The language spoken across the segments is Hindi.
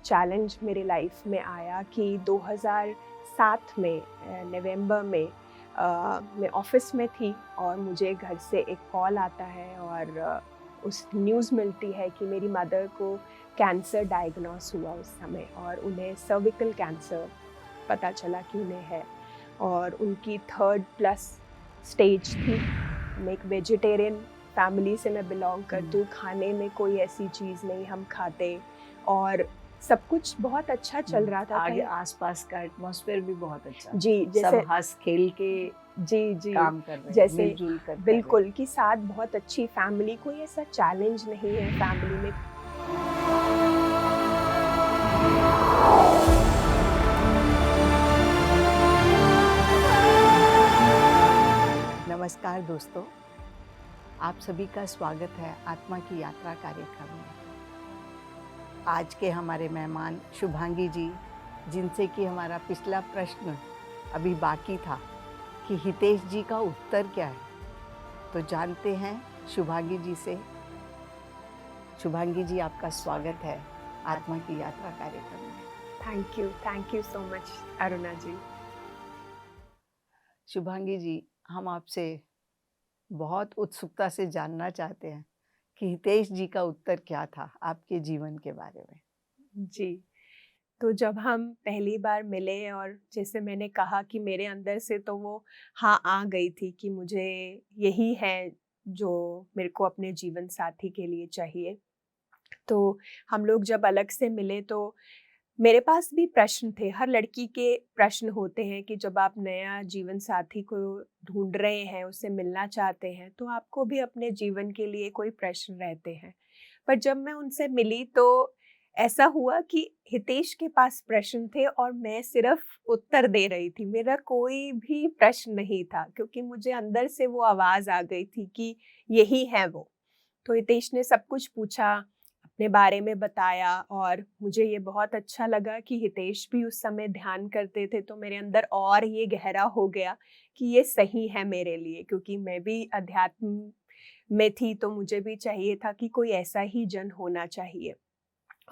चैलेंज मेरे लाइफ में आया कि 2007 में नवंबर में मैं ऑफिस में थी और मुझे घर से एक कॉल आता है और उस न्यूज़ मिलती है कि मेरी मदर को कैंसर डायग्नोस हुआ उस समय और उन्हें सर्विकल कैंसर पता चला कि उन्हें है और उनकी 3rd+ स्टेज थी। मैं एक वेजिटेरियन फैमिली से मैं बिलोंग करती हूँ, खाने में कोई ऐसी चीज़ नहीं हम खाते और सब कुछ बहुत अच्छा चल रहा था। आगे आसपास का एटमॉस्फेयर भी बहुत अच्छा, जी, जैसे सब हंस खेल के जी काम कर रहे हैं, जैसे मिलजुल कर बिल्कुल कि साथ बहुत अच्छी फैमिली, कोई ऐसा चैलेंज नहीं है फैमिली में। नमस्कार दोस्तों, आप सभी का स्वागत है आत्मा की यात्रा कार्यक्रम में। आज के हमारे मेहमान शुभांगी जी, जिनसे कि हमारा पिछला प्रश्न अभी बाकी था कि हितेश जी का उत्तर क्या है, तो जानते हैं शुभांगी जी से। शुभांगी जी, आपका स्वागत है आत्मा की यात्रा कार्यक्रम में। Thank you so much Aruna ji. Shubhangi ji, हम आपसे बहुत उत्सुकता से जानना चाहते हैं कि हितेश जी का उत्तर क्या था आपके जीवन के बारे में। जी, तो जब हम पहली बार मिले और जैसे मैंने कहा कि मेरे अंदर से तो वो हाँ आ गई थी कि मुझे यही है जो मेरे को अपने जीवन साथी के लिए चाहिए। तो हम लोग जब अलग से मिले तो मेरे पास भी प्रश्न थे, हर लड़की के प्रश्न होते हैं कि जब आप नया जीवन साथी को ढूंढ रहे हैं, उससे मिलना चाहते हैं, तो आपको भी अपने जीवन के लिए कोई प्रश्न रहते हैं। पर जब मैं उनसे मिली तो ऐसा हुआ कि हितेश के पास प्रश्न थे और मैं सिर्फ उत्तर दे रही थी। मेरा कोई भी प्रश्न नहीं था क्योंकि मुझे अंदर से वो आवाज़ आ गई थी कि यही है वो। तो हितेश ने सब कुछ पूछा, अपने बारे में बताया और मुझे ये बहुत अच्छा लगा कि हितेश भी उस समय ध्यान करते थे, तो मेरे अंदर और ये गहरा हो गया कि ये सही है मेरे लिए, क्योंकि मैं भी अध्यात्म में थी तो मुझे भी चाहिए था कि कोई ऐसा ही जन होना चाहिए।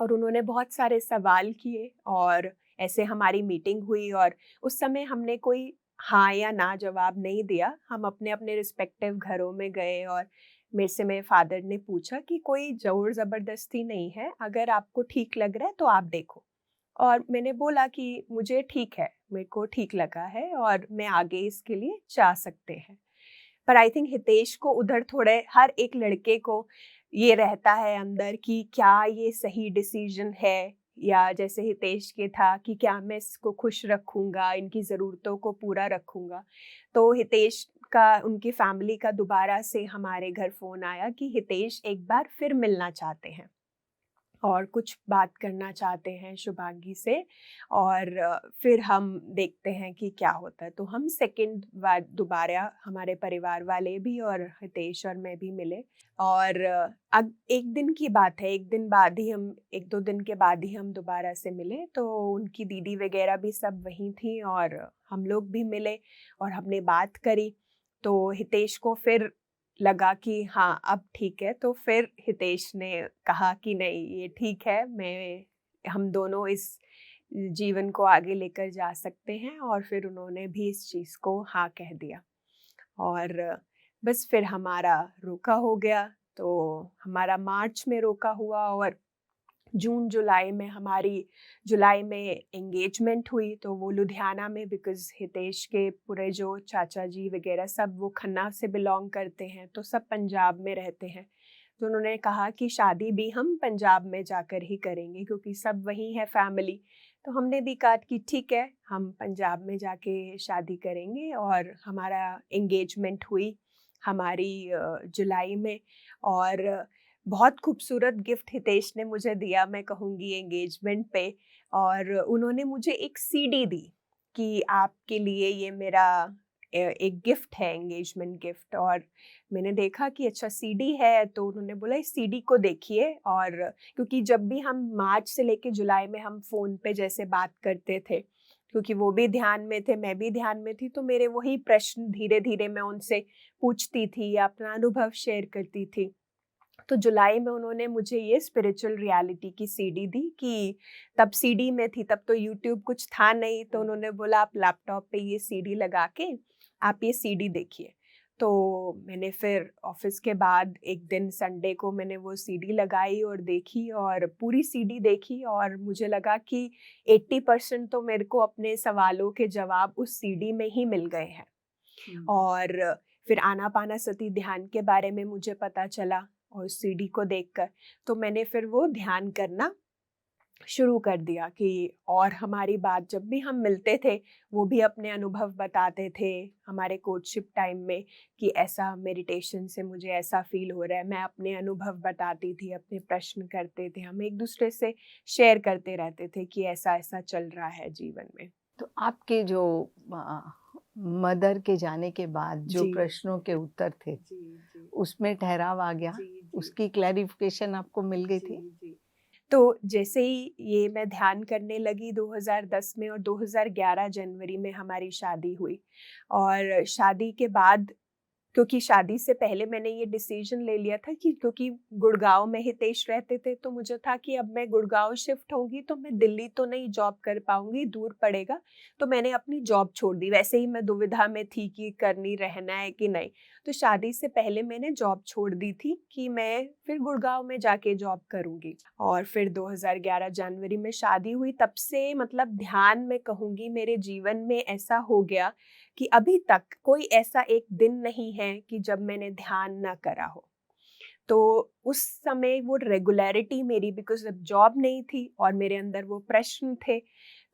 और उन्होंने बहुत सारे सवाल किए और ऐसे हमारी मीटिंग हुई और उस समय हमने कोई हाँ या ना जवाब नहीं दिया। हम अपने-अपने रिस्पेक्टिव घरों में गए और मेरे फादर ने पूछा कि कोई ज़ोर-ज़बरदस्ती नहीं है, अगर आपको ठीक लग रहा है तो आप देखो। और मैंने बोला कि मुझे ठीक है, मेरे को ठीक लगा है और मैं आगे इसके लिए जा सकते हैं। पर आई थिंक हितेश को उधर थोड़े हर एक लड़के को ये रहता है अंदर कि क्या ये सही डिसीजन है, या जैसे हितेश के था कि क्या मैं इसको खुश रखूँगा, इनकी ज़रूरतों को पूरा रखूँगा। तो हितेश का, उनकी फैमिली का दोबारा से हमारे घर फ़ोन आया कि हितेश एक बार फिर मिलना चाहते हैं और कुछ बात करना चाहते हैं शुभांगी से और फिर हम देखते हैं कि क्या होता है। तो हम सेकंड बार दोबारा हमारे परिवार वाले भी और हितेश और मैं भी मिले और अब 1 दिन की बात है, 1 दिन बाद ही हम 1-2 दिन के बाद ही हम दोबारा से मिले। तो उनकी दीदी वगैरह भी सब वहीं थी और हम लोग भी मिले और हमने बात करी। तो हितेश को फिर लगा कि हाँ, अब ठीक है, तो फिर हितेश ने कहा कि नहीं ये ठीक है, हम दोनों इस जीवन को आगे लेकर जा सकते हैं और फिर उन्होंने भी इस चीज़ को हाँ कह दिया। और बस फिर हमारा रोका हो गया, तो हमारा मार्च में रोका हुआ और जुलाई में एंगेजमेंट हुई। तो वो लुधियाना में, बिकॉज़ हितेश के पूरे जो चाचा जी वगैरह सब वो खन्ना से बिलॉन्ग करते हैं, तो सब पंजाब में रहते हैं। तो उन्होंने कहा कि शादी भी हम पंजाब में जाकर ही करेंगे क्योंकि सब वहीं है फैमिली। तो हमने भी कहा कि ठीक है, हम पंजाब में जाके शादी करेंगे और हमारा एंगेजमेंट हुई हमारी जुलाई में। और बहुत खूबसूरत गिफ्ट हितेश ने मुझे दिया, मैं कहूँगी एंगेजमेंट पे। और उन्होंने मुझे एक सीडी दी कि आपके लिए ये मेरा एक गिफ्ट है, एंगेजमेंट गिफ्ट। और मैंने देखा कि अच्छा सीडी है, तो उन्होंने बोला इस सीडी को देखिए। और क्योंकि जब भी हम मार्च से लेके जुलाई में हम फ़ोन पे जैसे बात करते थे, क्योंकि वो भी ध्यान में थे, मैं भी ध्यान में थी, तो मेरे वही प्रश्न धीरे-धीरे मैं उनसे पूछती थी या अपना अनुभव शेयर करती थी। तो जुलाई में उन्होंने मुझे ये स्पिरिचुअल रियलिटी की सीडी दी कि तब सीडी में थी, तब तो यूट्यूब कुछ था नहीं, तो उन्होंने बोला आप लैपटॉप पे ये सीडी लगा के आप ये सीडी देखिए। तो मैंने फिर ऑफिस के बाद एक दिन संडे को मैंने वो सीडी लगाई और देखी और पूरी सीडी देखी और मुझे लगा कि 80% तो मेरे को अपने सवालों के जवाब उस सीडी में ही मिल गए हैं। और फिर आनापानासती ध्यान के बारे में मुझे पता चला और सीडी को देखकर तो मैंने फिर वो ध्यान करना शुरू कर दिया कि और हमारी बात जब भी हम मिलते थे वो भी अपने अनुभव बताते थे हमारे कोचशिप टाइम में कि ऐसा मेडिटेशन से मुझे ऐसा फील हो रहा है। मैं अपने अनुभव बताती थी, अपने प्रश्न करते थे, हम एक दूसरे से शेयर करते रहते थे कि ऐसा ऐसा चल रहा है जीवन में। तो आपके जो मदर के जाने के बाद जो जी। प्रश्नों के उत्तर थे जी, जी। उसमें ठहराव आ गया, जी, जी। उसकी क्लैरिफिकेशन आपको मिल गई थी? जी। तो जैसे ही ये मैं ध्यान करने लगी 2010 में और 2011 जनवरी में हमारी शादी हुई और शादी के बाद क्योंकि शादी से पहले मैंने ये डिसीजन ले लिया था कि क्योंकि गुड़गांव में हितेश रहते थे तो मुझे था कि अब मैं गुड़गांव शिफ्ट होंगी तो मैं दिल्ली तो नहीं जॉब कर पाऊंगी, दूर पड़ेगा। तो मैंने अपनी जॉब छोड़ दी। वैसे ही मैं दुविधा में थी कि करनी रहना है कि नहीं। तो शादी से पहले मैंने जॉब छोड़ दी थी कि मैं फिर गुड़गांव में जाके जॉब करूंगी। और फिर 2011 जनवरी में शादी हुई। तब से मतलब ध्यान में कहूँगी मेरे जीवन में ऐसा हो गया कि अभी तक कोई ऐसा एक दिन नहीं है कि जब मैंने ध्यान ना करा हो। तो उस समय वो रेगुलरिटी मेरी बिकॉज़ अब जॉब नहीं थी और मेरे अंदर वो प्रश्न थे,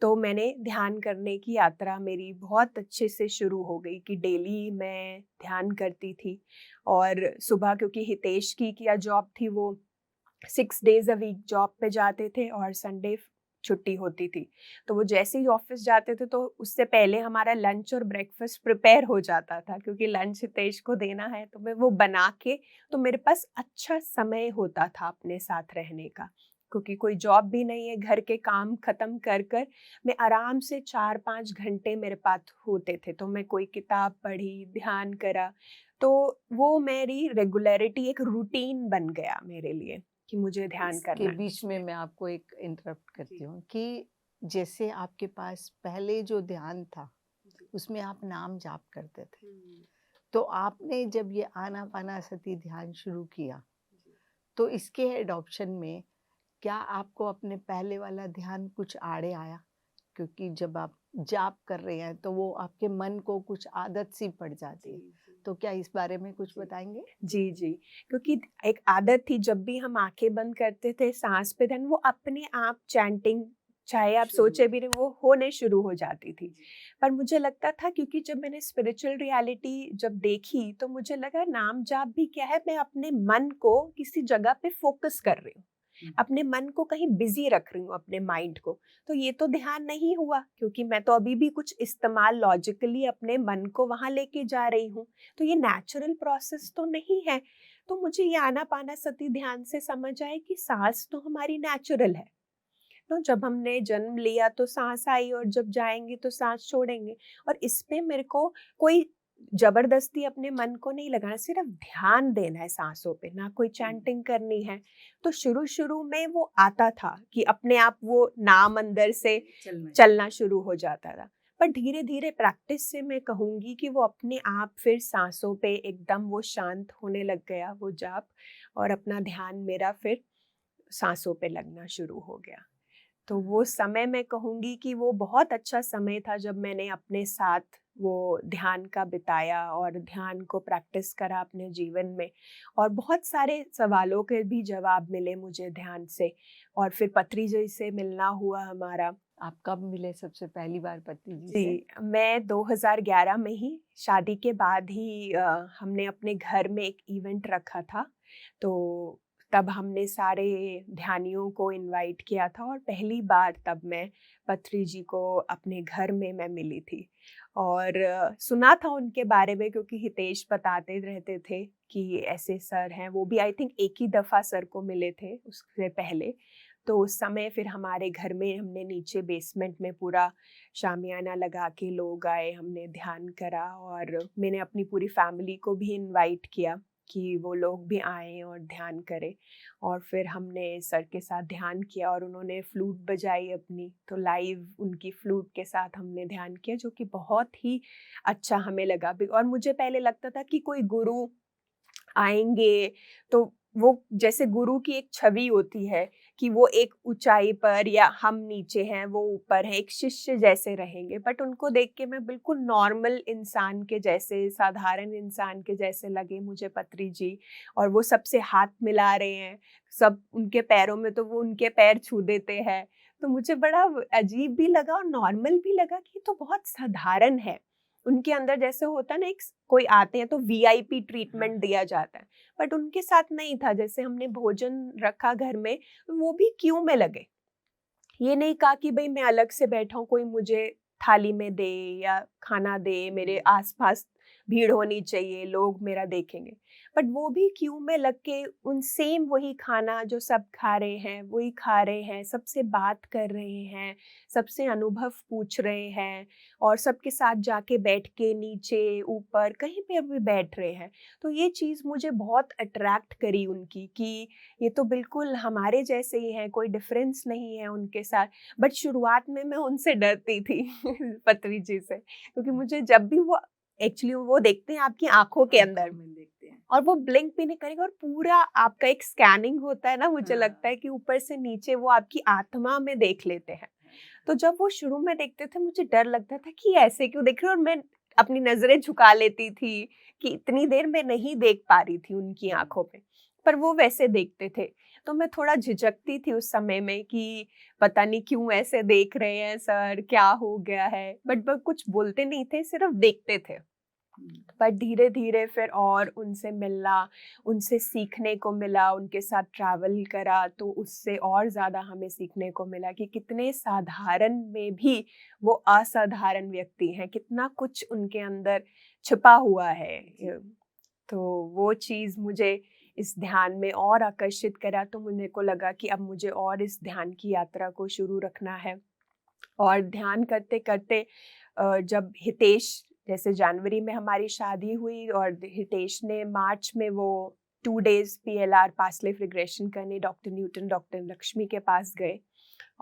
तो मैंने ध्यान करने की यात्रा मेरी बहुत अच्छे से शुरू हो गई कि डेली मैं ध्यान करती थी। और सुबह क्योंकि हितेश की क्या जॉब थी, वो 6 डेज़ अ वीक जॉब पे जाते थे और संडे छुट्टी होती थी। तो वो जैसे ही ऑफ़िस जाते थे तो उससे पहले हमारा लंच और ब्रेकफ़ास्ट प्रिपेयर हो जाता था क्योंकि लंच हितेश को देना है, तो मैं वो बना के तो मेरे पास अच्छा समय होता था अपने साथ रहने का। क्योंकि कोई जॉब भी नहीं है, घर के काम ख़त्म कर मैं आराम से 4-5 घंटे मेरे पास होते थे। तो मैं कोई किताब पढ़ी, ध्यान करा, तो वो मेरी रेगुलरिटी एक रूटीन बन गया मेरे लिए। कि मुझे ध्यान इसके करना है। बीच में मैं आपको एक इंटरप्ट करती जी। हूँ कि जैसे आपके पास पहले जो ध्यान था जी। उसमें आप नाम जाप करते थे, हुँ। तो आपने जब ये आनापानासती ध्यान शुरू किया जी। तो इसके एडॉप्शन में क्या आपको अपने पहले वाला ध्यान कुछ आड़े आया? क्योंकि जब आप जाप कर रहे हैं तो वो आपके मन को कुछ आदत सी पड़ जाती है। जी। तो क्या इस बारे में कुछ जी। बताएँगे? जी। क्योंकि एक आदत थी जब भी हम आँखें बंद करते थे, साँस पे ध्यान वो अपने आप चैंटिंग चाहे आप सोचे भी नहीं वो होने शुरू हो जाती थी। पर मुझे लगता था क्योंकि जब मैंने स्पिरिचुअल रियलिटी जब देखी तो मुझे लगा नाम जाप भी क्या है, मैं अपने मन को किसी जगह पे फ़ोकस कर रही हूँ। अपने मन को कहीं बिज़ी रख रही हूँ अपने माइंड को। तो ये तो ध्यान नहीं हुआ क्योंकि मैं तो अभी भी कुछ इस्तेमाल लॉजिकली अपने मन को वहाँ लेके जा रही हूँ। तो ये नेचुरल प्रोसेस तो नहीं है। तो मुझे ये आनापानासती ध्यान से समझ आया कि साँस तो हमारी नेचुरल है। तो जब हमने जन्म लिया तो साँस आई और जब जाएँगे तो साँस छोड़ेंगे। और इसमें मेरे को कोई ज़बरदस्ती अपने मन को नहीं लगाना, सिर्फ़ ध्यान देना है साँसों पे, ना कोई चैंटिंग करनी है। तो शुरू-शुरू में वो आता था कि अपने आप वो नाम अंदर से चलना शुरू हो जाता था। पर धीरे-धीरे प्रैक्टिस से मैं कहूँगी कि वो अपने आप फिर साँसों पे एकदम वो शांत होने लग गया वो जाप और अपना ध्यान मेरा फिर साँसों पे लगना शुरू हो गया। तो वो समय मैं कहूँगी कि वो बहुत अच्छा समय था जब मैंने अपने साथ वो ध्यान का बिताया और ध्यान को प्रैक्टिस करा अपने जीवन में और बहुत सारे सवालों के भी जवाब मिले मुझे ध्यान से। और फिर पत्री जी से मिलना हुआ हमारा। आप कब मिले सबसे पहली बार पति जी से? जी, मैं 2011 में ही शादी के बाद ही हमने अपने घर में एक इवेंट रखा था। तो तब हमने सारे ध्यानियों को इनवाइट किया था और पहली बार तब मैं पत्री जी को अपने घर में मैं मिली थी। और सुना था उनके बारे में क्योंकि हितेश बताते रहते थे कि ऐसे सर हैं, वो भी आई थिंक एक ही दफ़ा सर को मिले थे उससे पहले। तो उस समय फिर हमारे घर में हमने नीचे बेसमेंट में पूरा शामियाना लगा के लोग आए, हमने ध्यान करा और मैंने अपनी पूरी फैमिली को भी इनवाइट किया। कि वो लोग भी आएँ और ध्यान करें। और फिर हमने सर के साथ ध्यान किया और उन्होंने फ्लूट बजाई अपनी, तो लाइव उनकी फ्लूट के साथ हमने ध्यान किया, जो कि बहुत ही अच्छा हमें लगा भी। और मुझे पहले लगता था कि कोई गुरु आएँगे, तो वो जैसे गुरु की एक छवि होती है कि वो एक ऊँचाई पर या हम नीचे हैं, वो ऊपर हैं, एक शिष्य जैसे रहेंगे। बट उनको देख के मैं बिल्कुल नॉर्मल इंसान के जैसे, साधारण इंसान के जैसे लगे मुझे पत्री जी। और वो सबसे हाथ मिला रहे हैं, सब उनके पैरों में तो वो उनके पैर छू देते हैं। तो मुझे बड़ा अजीब भी लगा और नॉर्मल भी लगा कि ये तो बहुत साधारण है। उनके अंदर जैसे होता है ना, एक कोई आते हैं तो वीआईपी ट्रीटमेंट दिया जाता है, बट उनके साथ नहीं था। जैसे हमने भोजन रखा घर में, वो भी क्यू में लगे। ये नहीं कहा कि भई मैं अलग से बैठा हूँ, कोई मुझे थाली में दे या खाना दे, मेरे आस-पास भीड़ होनी चाहिए, लोग मेरा देखेंगे। बट वो भी क्यू में लग के उन सेम वही खाना जो सब खा रहे हैं, वही खा रहे हैं, सबसे बात कर रहे हैं, सबसे अनुभव पूछ रहे हैं और सबके साथ जाके बैठ के नीचे, ऊपर कहीं पे भी बैठ रहे हैं। तो ये चीज़ मुझे बहुत अट्रैक्ट करी उनकी कि ये तो बिल्कुल हमारे जैसे ही हैं, कोई डिफरेंस नहीं है उनके साथ। बट शुरुआत में मैं उनसे डरती थी पत्री जी से, क्योंकि मुझे जब भी वो एक्चुअली वो देखते हैं आपकी आँखों के अंदर में देखते हैं। और वो ब्लिंक भी नहीं करेगा और पूरा आपका एक स्कैनिंग होता है ना, मुझे लगता है कि ऊपर से नीचे वो आपकी आत्मा में देख लेते हैं। तो जब वो शुरू में देखते थे मुझे डर लगता था कि ऐसे क्यों देख रहे हैं, और मैं अपनी नज़रें झुका लेती थी कि इतनी देर मैं नहीं देख पा रही थी उनकी आँखों में, पर वो वैसे देखते थे। तो मैं थोड़ा झिझकती थी उस समय में कि पता नहीं क्यों ऐसे देख रहे हैं सर, क्या हो गया है? बट वो कुछ बोलते नहीं थे, सिर्फ देखते थे। पर धीरे-धीरे फिर और उनसे मिलना, उनसे सीखने को मिला, उनके साथ ट्रैवल करा, तो उससे और ज़्यादा हमें सीखने को मिला कि कितने साधारण में भी वो असाधारण व्यक्ति हैं, कितना कुछ उनके अंदर छिपा हुआ है। तो वो चीज़ मुझे इस ध्यान में और आकर्षित करा, तो मुझे को लगा कि अब मुझे और इस ध्यान की यात्रा को शुरू रखना है। और ध्यान करते-करते जब हितेश, जैसे जनवरी में हमारी शादी हुई और हितेश ने मार्च में वो 2 days PLR past life regression करने डॉक्टर न्यूटन, डॉक्टर लक्ष्मी के पास गए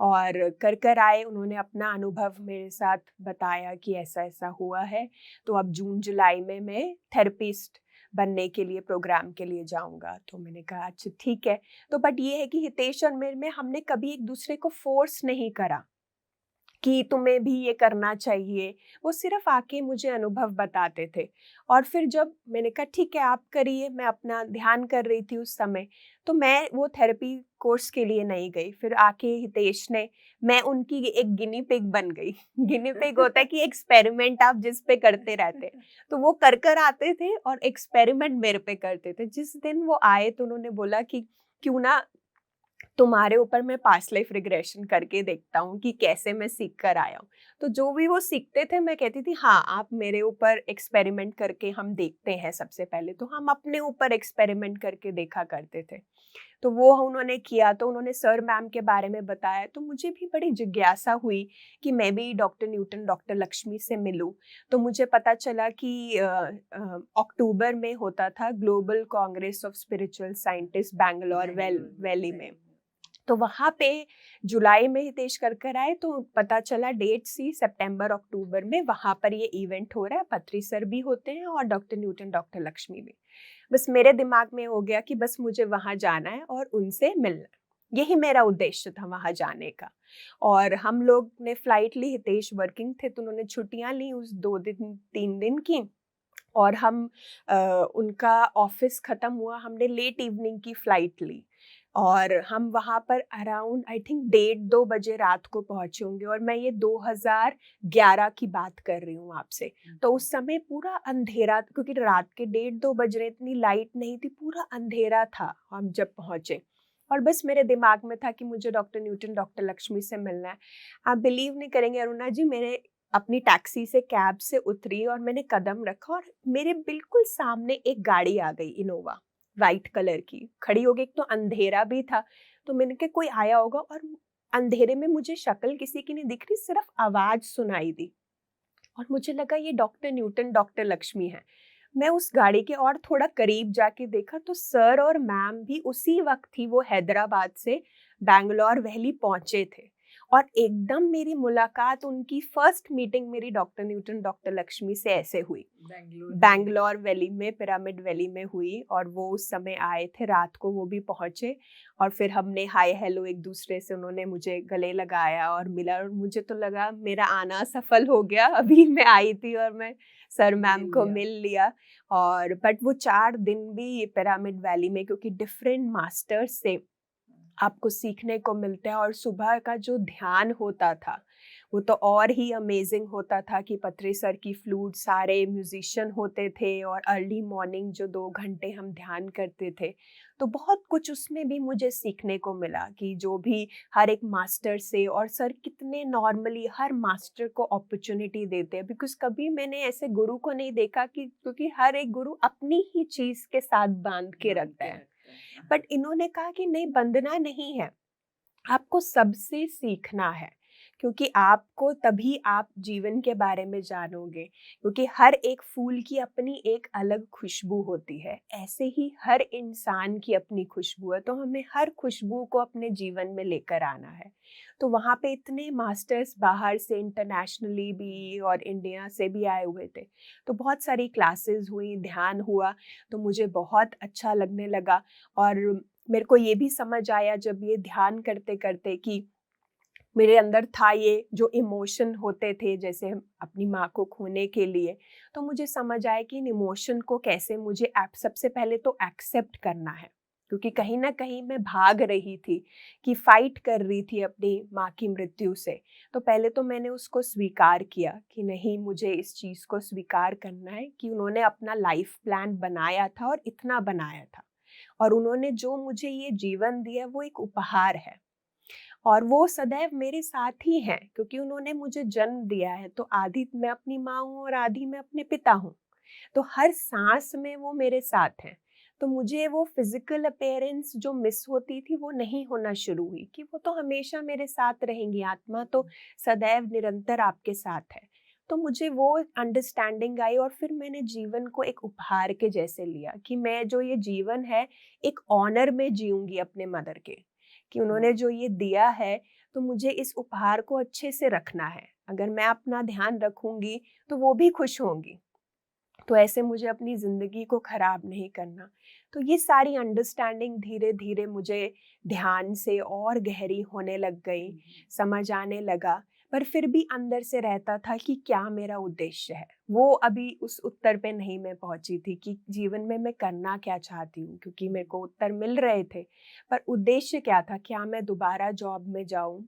और कर आए। उन्होंने अपना अनुभव मेरे साथ बताया कि ऐसा-ऐसा हुआ है, तो अब जून-जुलाई में मैं थेरेपिस्ट बनने के लिए प्रोग्राम के लिए जाऊँगा। तो मैंने कहा अच्छा ठीक है। तो बट ये है कि हितेश और मेरे में हमने कभी एक-दूसरे को फ़ोर्स नहीं करा कि तुम्हें भी ये करना चाहिए। वो सिर्फ़ आके मुझे अनुभव बताते थे और फिर जब मैंने कहा ठीक है आप करिए, मैं अपना ध्यान कर रही थी उस समय, तो मैं वो थेरेपी कोर्स के लिए नहीं गई। फिर आके हितेश ने, मैं उनकी एक गिनी पिग बन गई। गिनी पिग होता है कि एक्सपेरिमेंट आप जिस पे करते रहते हैं। तो वो कर आते थे और एक्सपेरिमेंट मेरे पे करते थे। जिस दिन वो आए तो उन्होंने बोला कि क्यों ना तुम्हारे ऊपर मैं पास्ट लाइफ रिग्रेशन करके देखता हूँ कि कैसे मैं सीख कर आया हूँ। तो जो भी वो सीखते थे मैं कहती थी हाँ, आप मेरे ऊपर एक्सपेरिमेंट करके हम देखते हैं सबसे पहले। तो हम अपने ऊपर एक्सपेरिमेंट करके देखा करते थे। तो वो उन्होंने किया, तो उन्होंने सर मैम के बारे में बताया, तो मुझे भी बड़ी जिज्ञासा हुई कि मैं भी डॉक्टर न्यूटन, डॉक्टर लक्ष्मी से मिलूँ। तो मुझे पता चला कि अक्टूबर में होता था global Congress of spiritual scientist Bangalore valley में। तो वहाँ पे जुलाई में हितेश कर आए, तो पता चला डेट सी सितंबर अक्टूबर में वहाँ पर ये इवेंट हो रहा है। पत्री सर भी होते हैं और डॉक्टर न्यूटन, डॉक्टर लक्ष्मी भी। बस मेरे दिमाग में हो गया कि बस मुझे वहाँ जाना है और उनसे मिलना है। यही मेरा उद्देश्य था वहाँ जाने का। और हम लोग ने फ्लाइट ली, हितेश वर्किंग थे तो उन्होंने छुट्टियाँ ली उस 2 दिन 3 दिन की। और हम उनका ऑफिस ख़त्म हुआ, हमने लेट इवनिंग की फ़्लाइट ली और हम वहाँ पर अराउंड आई थिंक 1:30-2 बजे रात को पहुँचे होंगे और मैं ये 2011 की बात कर रही हूँ आपसे। तो उस समय पूरा अंधेरा, क्योंकि रात के 1:30-2 बज रहे, इतनी लाइट नहीं थी, पूरा अंधेरा था हम जब पहुँचे। और बस मेरे दिमाग में था कि मुझे डॉक्टर न्यूटन, डॉक्टर लक्ष्मी से मिलना है। आप बिलीव नहीं करेंगे अरुणा जी, मैंने अपनी टैक्सी से, कैब से उतरी और मैंने कदम रखा और मेरे बिल्कुल सामने एक गाड़ी आ गई, इनोवा वाइट कलर की खड़ी हो गई। एक तो अंधेरा भी था, तो मैंने कहा कोई आया होगा और अंधेरे में मुझे शक्ल किसी की नहीं दिख रही, सिर्फ आवाज सुनाई दी और मुझे लगा ये डॉक्टर न्यूटन, डॉक्टर लक्ष्मी है। मैं उस गाड़ी के और थोड़ा करीब जाके देखा तो सर और मैम भी उसी वक्त ही वो हैदराबाद से बैंगलोर वैली पहुंचे थे। और एकदम मेरी मुलाकात, उनकी फर्स्ट मीटिंग मेरी डॉक्टर न्यूटन, डॉक्टर लक्ष्मी से ऐसे हुई, बैंगलोर वैली में, पिरामिड वैली में हुई। और वो उस समय आए थे रात को, वो भी पहुंचे। और फिर हमने हाय हेलो एक दूसरे से, उन्होंने मुझे गले लगाया और मिला, और मुझे तो लगा मेरा आना सफल हो गया। अभी मैं आई थी और मैं सर मैम को मिल लिया। और बट वो 4 दिन भी पिरामिड वैली में, क्योंकि डिफरेंट मास्टर्स से आपको सीखने को मिलता है। और सुबह का जो ध्यान होता था वो तो और ही अमेजिंग होता था कि पत्री सर की फ्लूट, सारे म्यूजिशियन होते थे, और अर्ली मॉर्निंग जो 2 घंटे हम ध्यान करते थे। तो बहुत कुछ उसमें भी मुझे सीखने को मिला कि जो भी हर एक मास्टर से, और सर कितने नॉर्मली हर मास्टर को अपॉर्चुनिटी देते हैं। बिकॉज कभी मैंने ऐसे गुरु को नहीं देखा कि, क्योंकि हर एक गुरु अपनी ही चीज़ के साथ बांध के रखता है। बट इन्होंने कहा कि नहीं, बंधना नहीं है, आपको सबसे सीखना है, क्योंकि आपको तभी आप जीवन के बारे में जानोगे। क्योंकि हर एक फूल की अपनी एक अलग खुशबू होती है, ऐसे ही हर इंसान की अपनी खुशबू है। तो हमें हर खुशबू को अपने जीवन में लेकर आना है। तो वहाँ पे इतने मास्टर्स बाहर से, इंटरनेशनली भी और इंडिया से भी आए हुए थे। तो बहुत सारी क्लासेस हुई, ध्यान हुआ, तो मुझे बहुत अच्छा लगने लगा। और मेरे को ये भी समझ आया जब ये ध्यान करते करते कि मेरे अंदर था ये जो इमोशन होते थे, जैसे हम अपनी माँ को खोने के लिए, तो मुझे समझ आया कि इन इमोशन को कैसे मुझे सबसे पहले तो एक्सेप्ट करना है। क्योंकि कहीं ना कहीं मैं भाग रही थी, कि फाइट कर रही थी अपनी माँ की मृत्यु से। तो पहले तो मैंने उसको स्वीकार किया कि नहीं, मुझे इस चीज़ को स्वीकार करना है कि उन्होंने अपना लाइफ प्लान बनाया था और इतना बनाया था, और उन्होंने जो मुझे ये जीवन दिया वो एक उपहार है। और वो सदैव मेरे साथ ही हैं, क्योंकि उन्होंने मुझे जन्म दिया है। तो आधी मैं अपनी माँ हूँ और आधी मैं अपने पिता हूँ। तो हर सांस में वो मेरे साथ हैं। तो मुझे वो फिजिकल अपीयरेंस जो मिस होती थी वो नहीं होना शुरू हुई, कि वो तो हमेशा मेरे साथ रहेंगी, आत्मा तो सदैव निरंतर आपके साथ है। तो मुझे वो अंडरस्टैंडिंग आई, और फिर मैंने जीवन को एक उपहार के जैसे लिया, कि मैं जो ये जीवन है एक ऑनर में जीऊंगी अपने मदर के, कि उन्होंने जो ये दिया है, तो मुझे इस उपहार को अच्छे से रखना है। अगर मैं अपना ध्यान रखूंगी तो वो भी खुश होंगी। तो ऐसे मुझे अपनी ज़िंदगी को ख़राब नहीं करना। तो ये सारी अंडरस्टैंडिंग धीरे धीरे मुझे ध्यान से और गहरी होने लग गई, समझ आने लगा। पर फिर भी अंदर से रहता था कि क्या मेरा उद्देश्य है। वो अभी उस उत्तर पे नहीं मैं पहुंची थी कि जीवन में मैं करना क्या चाहती हूँ, क्योंकि मेरे को उत्तर मिल रहे थे। पर उद्देश्य क्या था, क्या मैं दोबारा जॉब में जाऊँ,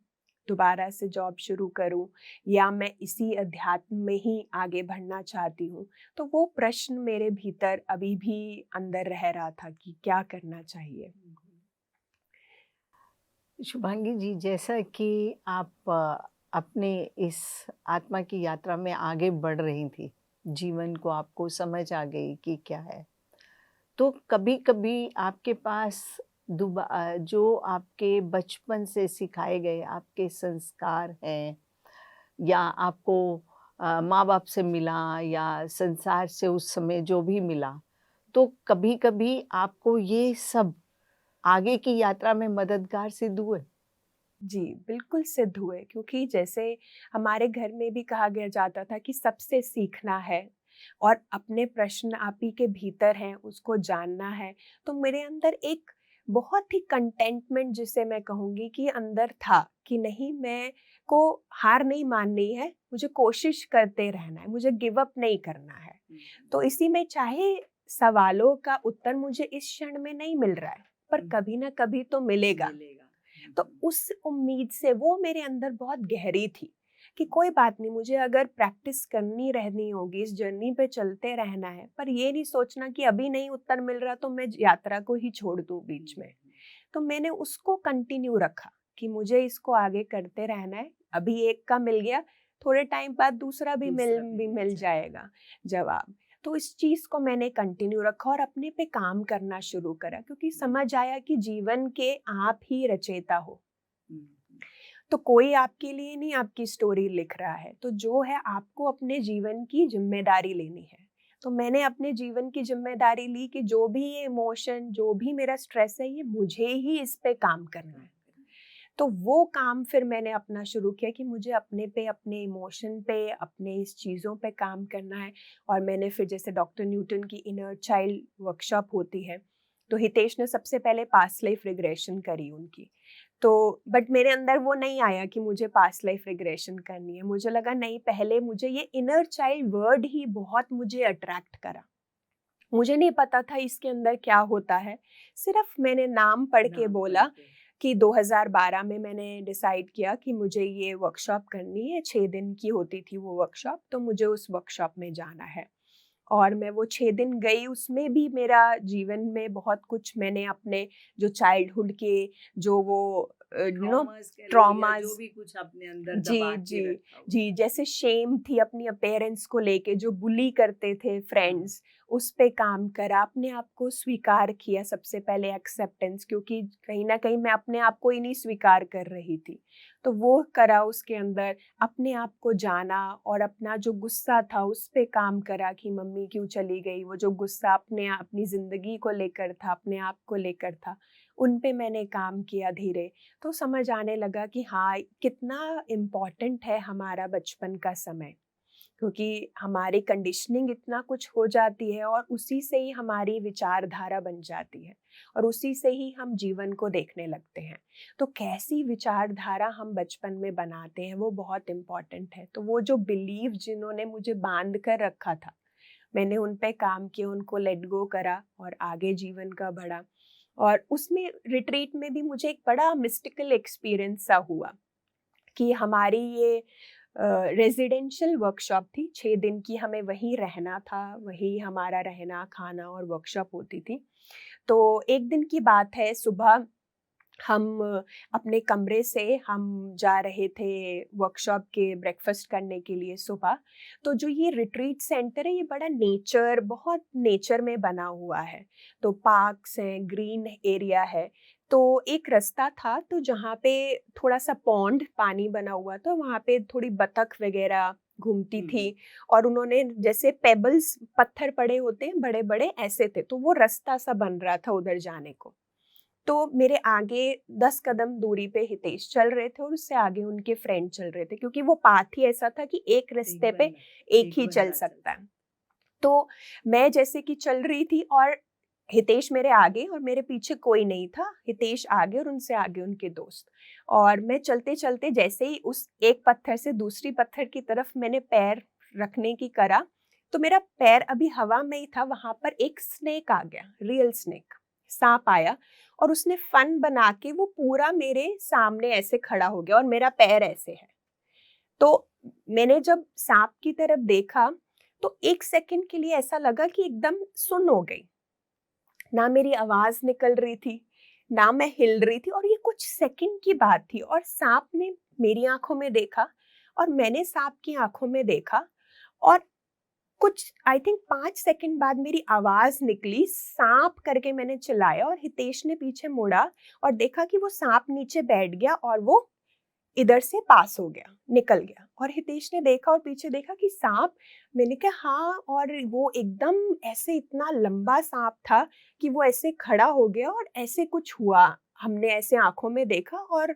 दोबारा से जॉब शुरू करूँ, या मैं इसी अध्यात्म में ही आगे बढ़ना चाहती हूँ। तो वो प्रश्न मेरे भीतर अभी भी अंदर रह रहा था कि क्या करना चाहिए। शुभांगी जी, जैसा कि आप अपने इस आत्मा की यात्रा में आगे बढ़ रही थी, जीवन को आपको समझ आ गई कि क्या है, तो कभी-कभी आपके पास जो आपके बचपन से सिखाए गए आपके संस्कार हैं, या आपको माँ-बाप से मिला या संसार से उस समय जो भी मिला, तो कभी-कभी आपको ये सब आगे की यात्रा में मददगार सिद्ध हुए? जी, बिल्कुल सिद्ध हुए, क्योंकि जैसे हमारे घर में भी कहा गया जाता था कि सबसे सीखना है, और अपने प्रश्न आप ही के भीतर हैं, उसको जानना है। तो मेरे अंदर एक बहुत ही कंटेंटमेंट, जिसे मैं कहूँगी कि अंदर था, कि नहीं, मैं को हार नहीं माननी है, मुझे कोशिश करते रहना है, मुझे गिव अप नहीं करना है। तो इसी में चाहे सवालों का उत्तर मुझे इस क्षण में नहीं मिल रहा है, पर कभी ना कभी तो मिलेगा। तो उस उम्मीद से वो मेरे अंदर बहुत गहरी थी, कि कोई बात नहीं, मुझे अगर प्रैक्टिस करनी रहनी होगी, इस जर्नी पे चलते रहना है, पर ये नहीं सोचना कि अभी नहीं उत्तर मिल रहा तो मैं यात्रा को ही छोड़ दूं बीच में। तो मैंने उसको कंटिन्यू रखा कि मुझे इसको आगे करते रहना है। अभी एक का मिल गया, थोड़े टाइम बाद दूसरा भी मिल जाएगा जवाब। तो इस चीज़ को मैंने कंटिन्यू रखा और अपने पे काम करना शुरू करा, क्योंकि समझ आया कि जीवन के आप ही रचयिता हो। तो कोई आपके लिए नहीं आपकी स्टोरी लिख रहा है, तो जो है आपको अपने जीवन की जिम्मेदारी लेनी है। तो मैंने अपने जीवन की ज़िम्मेदारी ली कि जो भी ये इमोशन, जो भी मेरा स्ट्रेस है, ये मुझे ही इस पे काम करना है। तो वो काम फिर मैंने अपना शुरू किया कि मुझे अपने पे, अपने इमोशन पे, अपने इस चीज़ों पे काम करना है। और मैंने फिर जैसे डॉक्टर न्यूटन की इनर चाइल्ड वर्कशॉप होती है, तो हितेश ने सबसे पहले पास्ट लाइफ रिग्रेशन करी उनकी। तो बट मेरे अंदर वो नहीं आया कि मुझे पास्ट लाइफ रिग्रेशन करनी है। मुझे लगा नहीं, पहले मुझे ये इनर चाइल्ड वर्ड ही बहुत मुझे अट्रैक्ट करा। मुझे नहीं पता था इसके अंदर क्या होता है, सिर्फ मैंने नाम पढ़ के बोला कि 2012 में मैंने डिसाइड किया कि मुझे ये वर्कशॉप करनी है। 6 दिन की होती थी वो वर्कशॉप, तो मुझे उस वर्कशॉप में जाना है। और मैं वो 6 दिन गई, उसमें भी मेरा जीवन में बहुत कुछ मैंने अपने जो चाइल्डहुड के जो वो ट्रॉमास जो भी कुछ अपने अंदर जी, दबा के जी, रखा हुआ जी, है। जैसे शेम थी अपनी अपीयरेंस को लेके, जो बुली करते थे फ्रेंड्स, उस पे काम करा, अपने आप को स्वीकार किया सबसे पहले, एक्सेप्टेंस, क्योंकि कहीं न कहीं मैं अपने आप को ही नहीं स्वीकार कर रही थी। तो वो करा उसके अंदर, अपने आप को जाना और अपना जो गुस्सा था उस पे काम करा कि मम्मी क्यों चली गई, वो जो गुस्सा अपनी ज़िंदगी को लेकर था, अपने आप को लेकर था, उन पे मैंने काम किया धीरे। तो समझ आने लगा कि हाँ, कितना इम्पोर्टेंट है हमारा बचपन का समय, क्योंकि हमारी कंडीशनिंग इतना कुछ हो जाती है और उसी से ही हमारी विचारधारा बन जाती है और उसी से ही हम जीवन को देखने लगते हैं। तो कैसी विचारधारा हम बचपन में बनाते हैं वो बहुत इम्पोर्टेंट है। तो वो जो बिलीव जिन्होंने मुझे बांध कर रखा था, मैंने उन पे काम किया, उनको लेट गो करा और आगे जीवन का बढ़ा। और उसमें रिट्रीट में भी मुझे एक बड़ा मिस्टिकल एक्सपीरियंस सा हुआ कि हमारी ये रेजिडेंशियल वर्कशॉप थी। 6 दिन की हमें वहीं रहना था, वहीं हमारा रहना, खाना और वर्कशॉप होती थी। तो एक दिन की बात है, सुबह हम अपने कमरे से हम जा रहे थे वर्कशॉप के ब्रेकफास्ट करने के लिए सुबह। तो जो ये रिट्रीट सेंटर है, ये बड़ा बहुत नेचर में बना हुआ है। तो पार्क्स हैं, ग्रीन एरिया है। तो एक रास्ता था, तो जहाँ पे थोड़ा सा पॉन्ड पानी बना हुआ था, वहाँ पे थोड़ी बतख वगैरह घूमती थी। और उन्होंने जैसे पेबल्स, पत्थर पड़े होते हैं बड़े बड़े, ऐसे थे, तो वो रास्ता सा बन रहा था उधर जाने को। तो मेरे आगे 10 कदम दूरी पे हितेश चल रहे थे और उससे आगे उनके फ्रेंड चल रहे थे, क्योंकि वो पाथ ही ऐसा था कि एक रास्ते पे एक ही चल सकता है। तो मैं जैसे कि चल रही थी और हितेश मेरे आगे और मेरे पीछे कोई नहीं था। हितेश आगे और उनसे आगे उनके दोस्त। और मैं चलते-चलते जैसे ही उस एक पत्थर से दूसरी पत्थर की तरफ मैंने पैर रखने की करा, तो मेरा पैर अभी हवा में ही था, वहाँ पर एक स्नेक आ गया, रियल स्नेक, साँप आया। और उसने फन बना के वो पूरा मेरे सामने ऐसे खड़ा हो गया और मेरा पैर ऐसे है। तो मैंने जब साँप की तरफ देखा, तो 1 सेकंड के लिए ऐसा लगा कि एकदम सुन्न हो गई। ना मेरी आवाज़ निकल रही थी, ना मैं हिल रही थी, और ये कुछ सेकंड की बात थी। और साँप ने मेरी आँखों में देखा और मैंने साँप की आँखों में देखा। और कुछ आई थिंक 5 सेकंड बाद मेरी आवाज़ निकली, साँप करके मैंने चिल्लाया और हितेश ने पीछे मुड़ा और देखा कि वो साँप नीचे बैठ गया और वो इधर से पास हो गया, निकल गया। और हितेश ने देखा और पीछे देखा कि साँप, मैंने कहा हाँ, और वो एकदम ऐसे इतना लंबा साँप था कि वो ऐसे खड़ा हो गया और ऐसे कुछ हुआ। हमने ऐसे आँखों में देखा और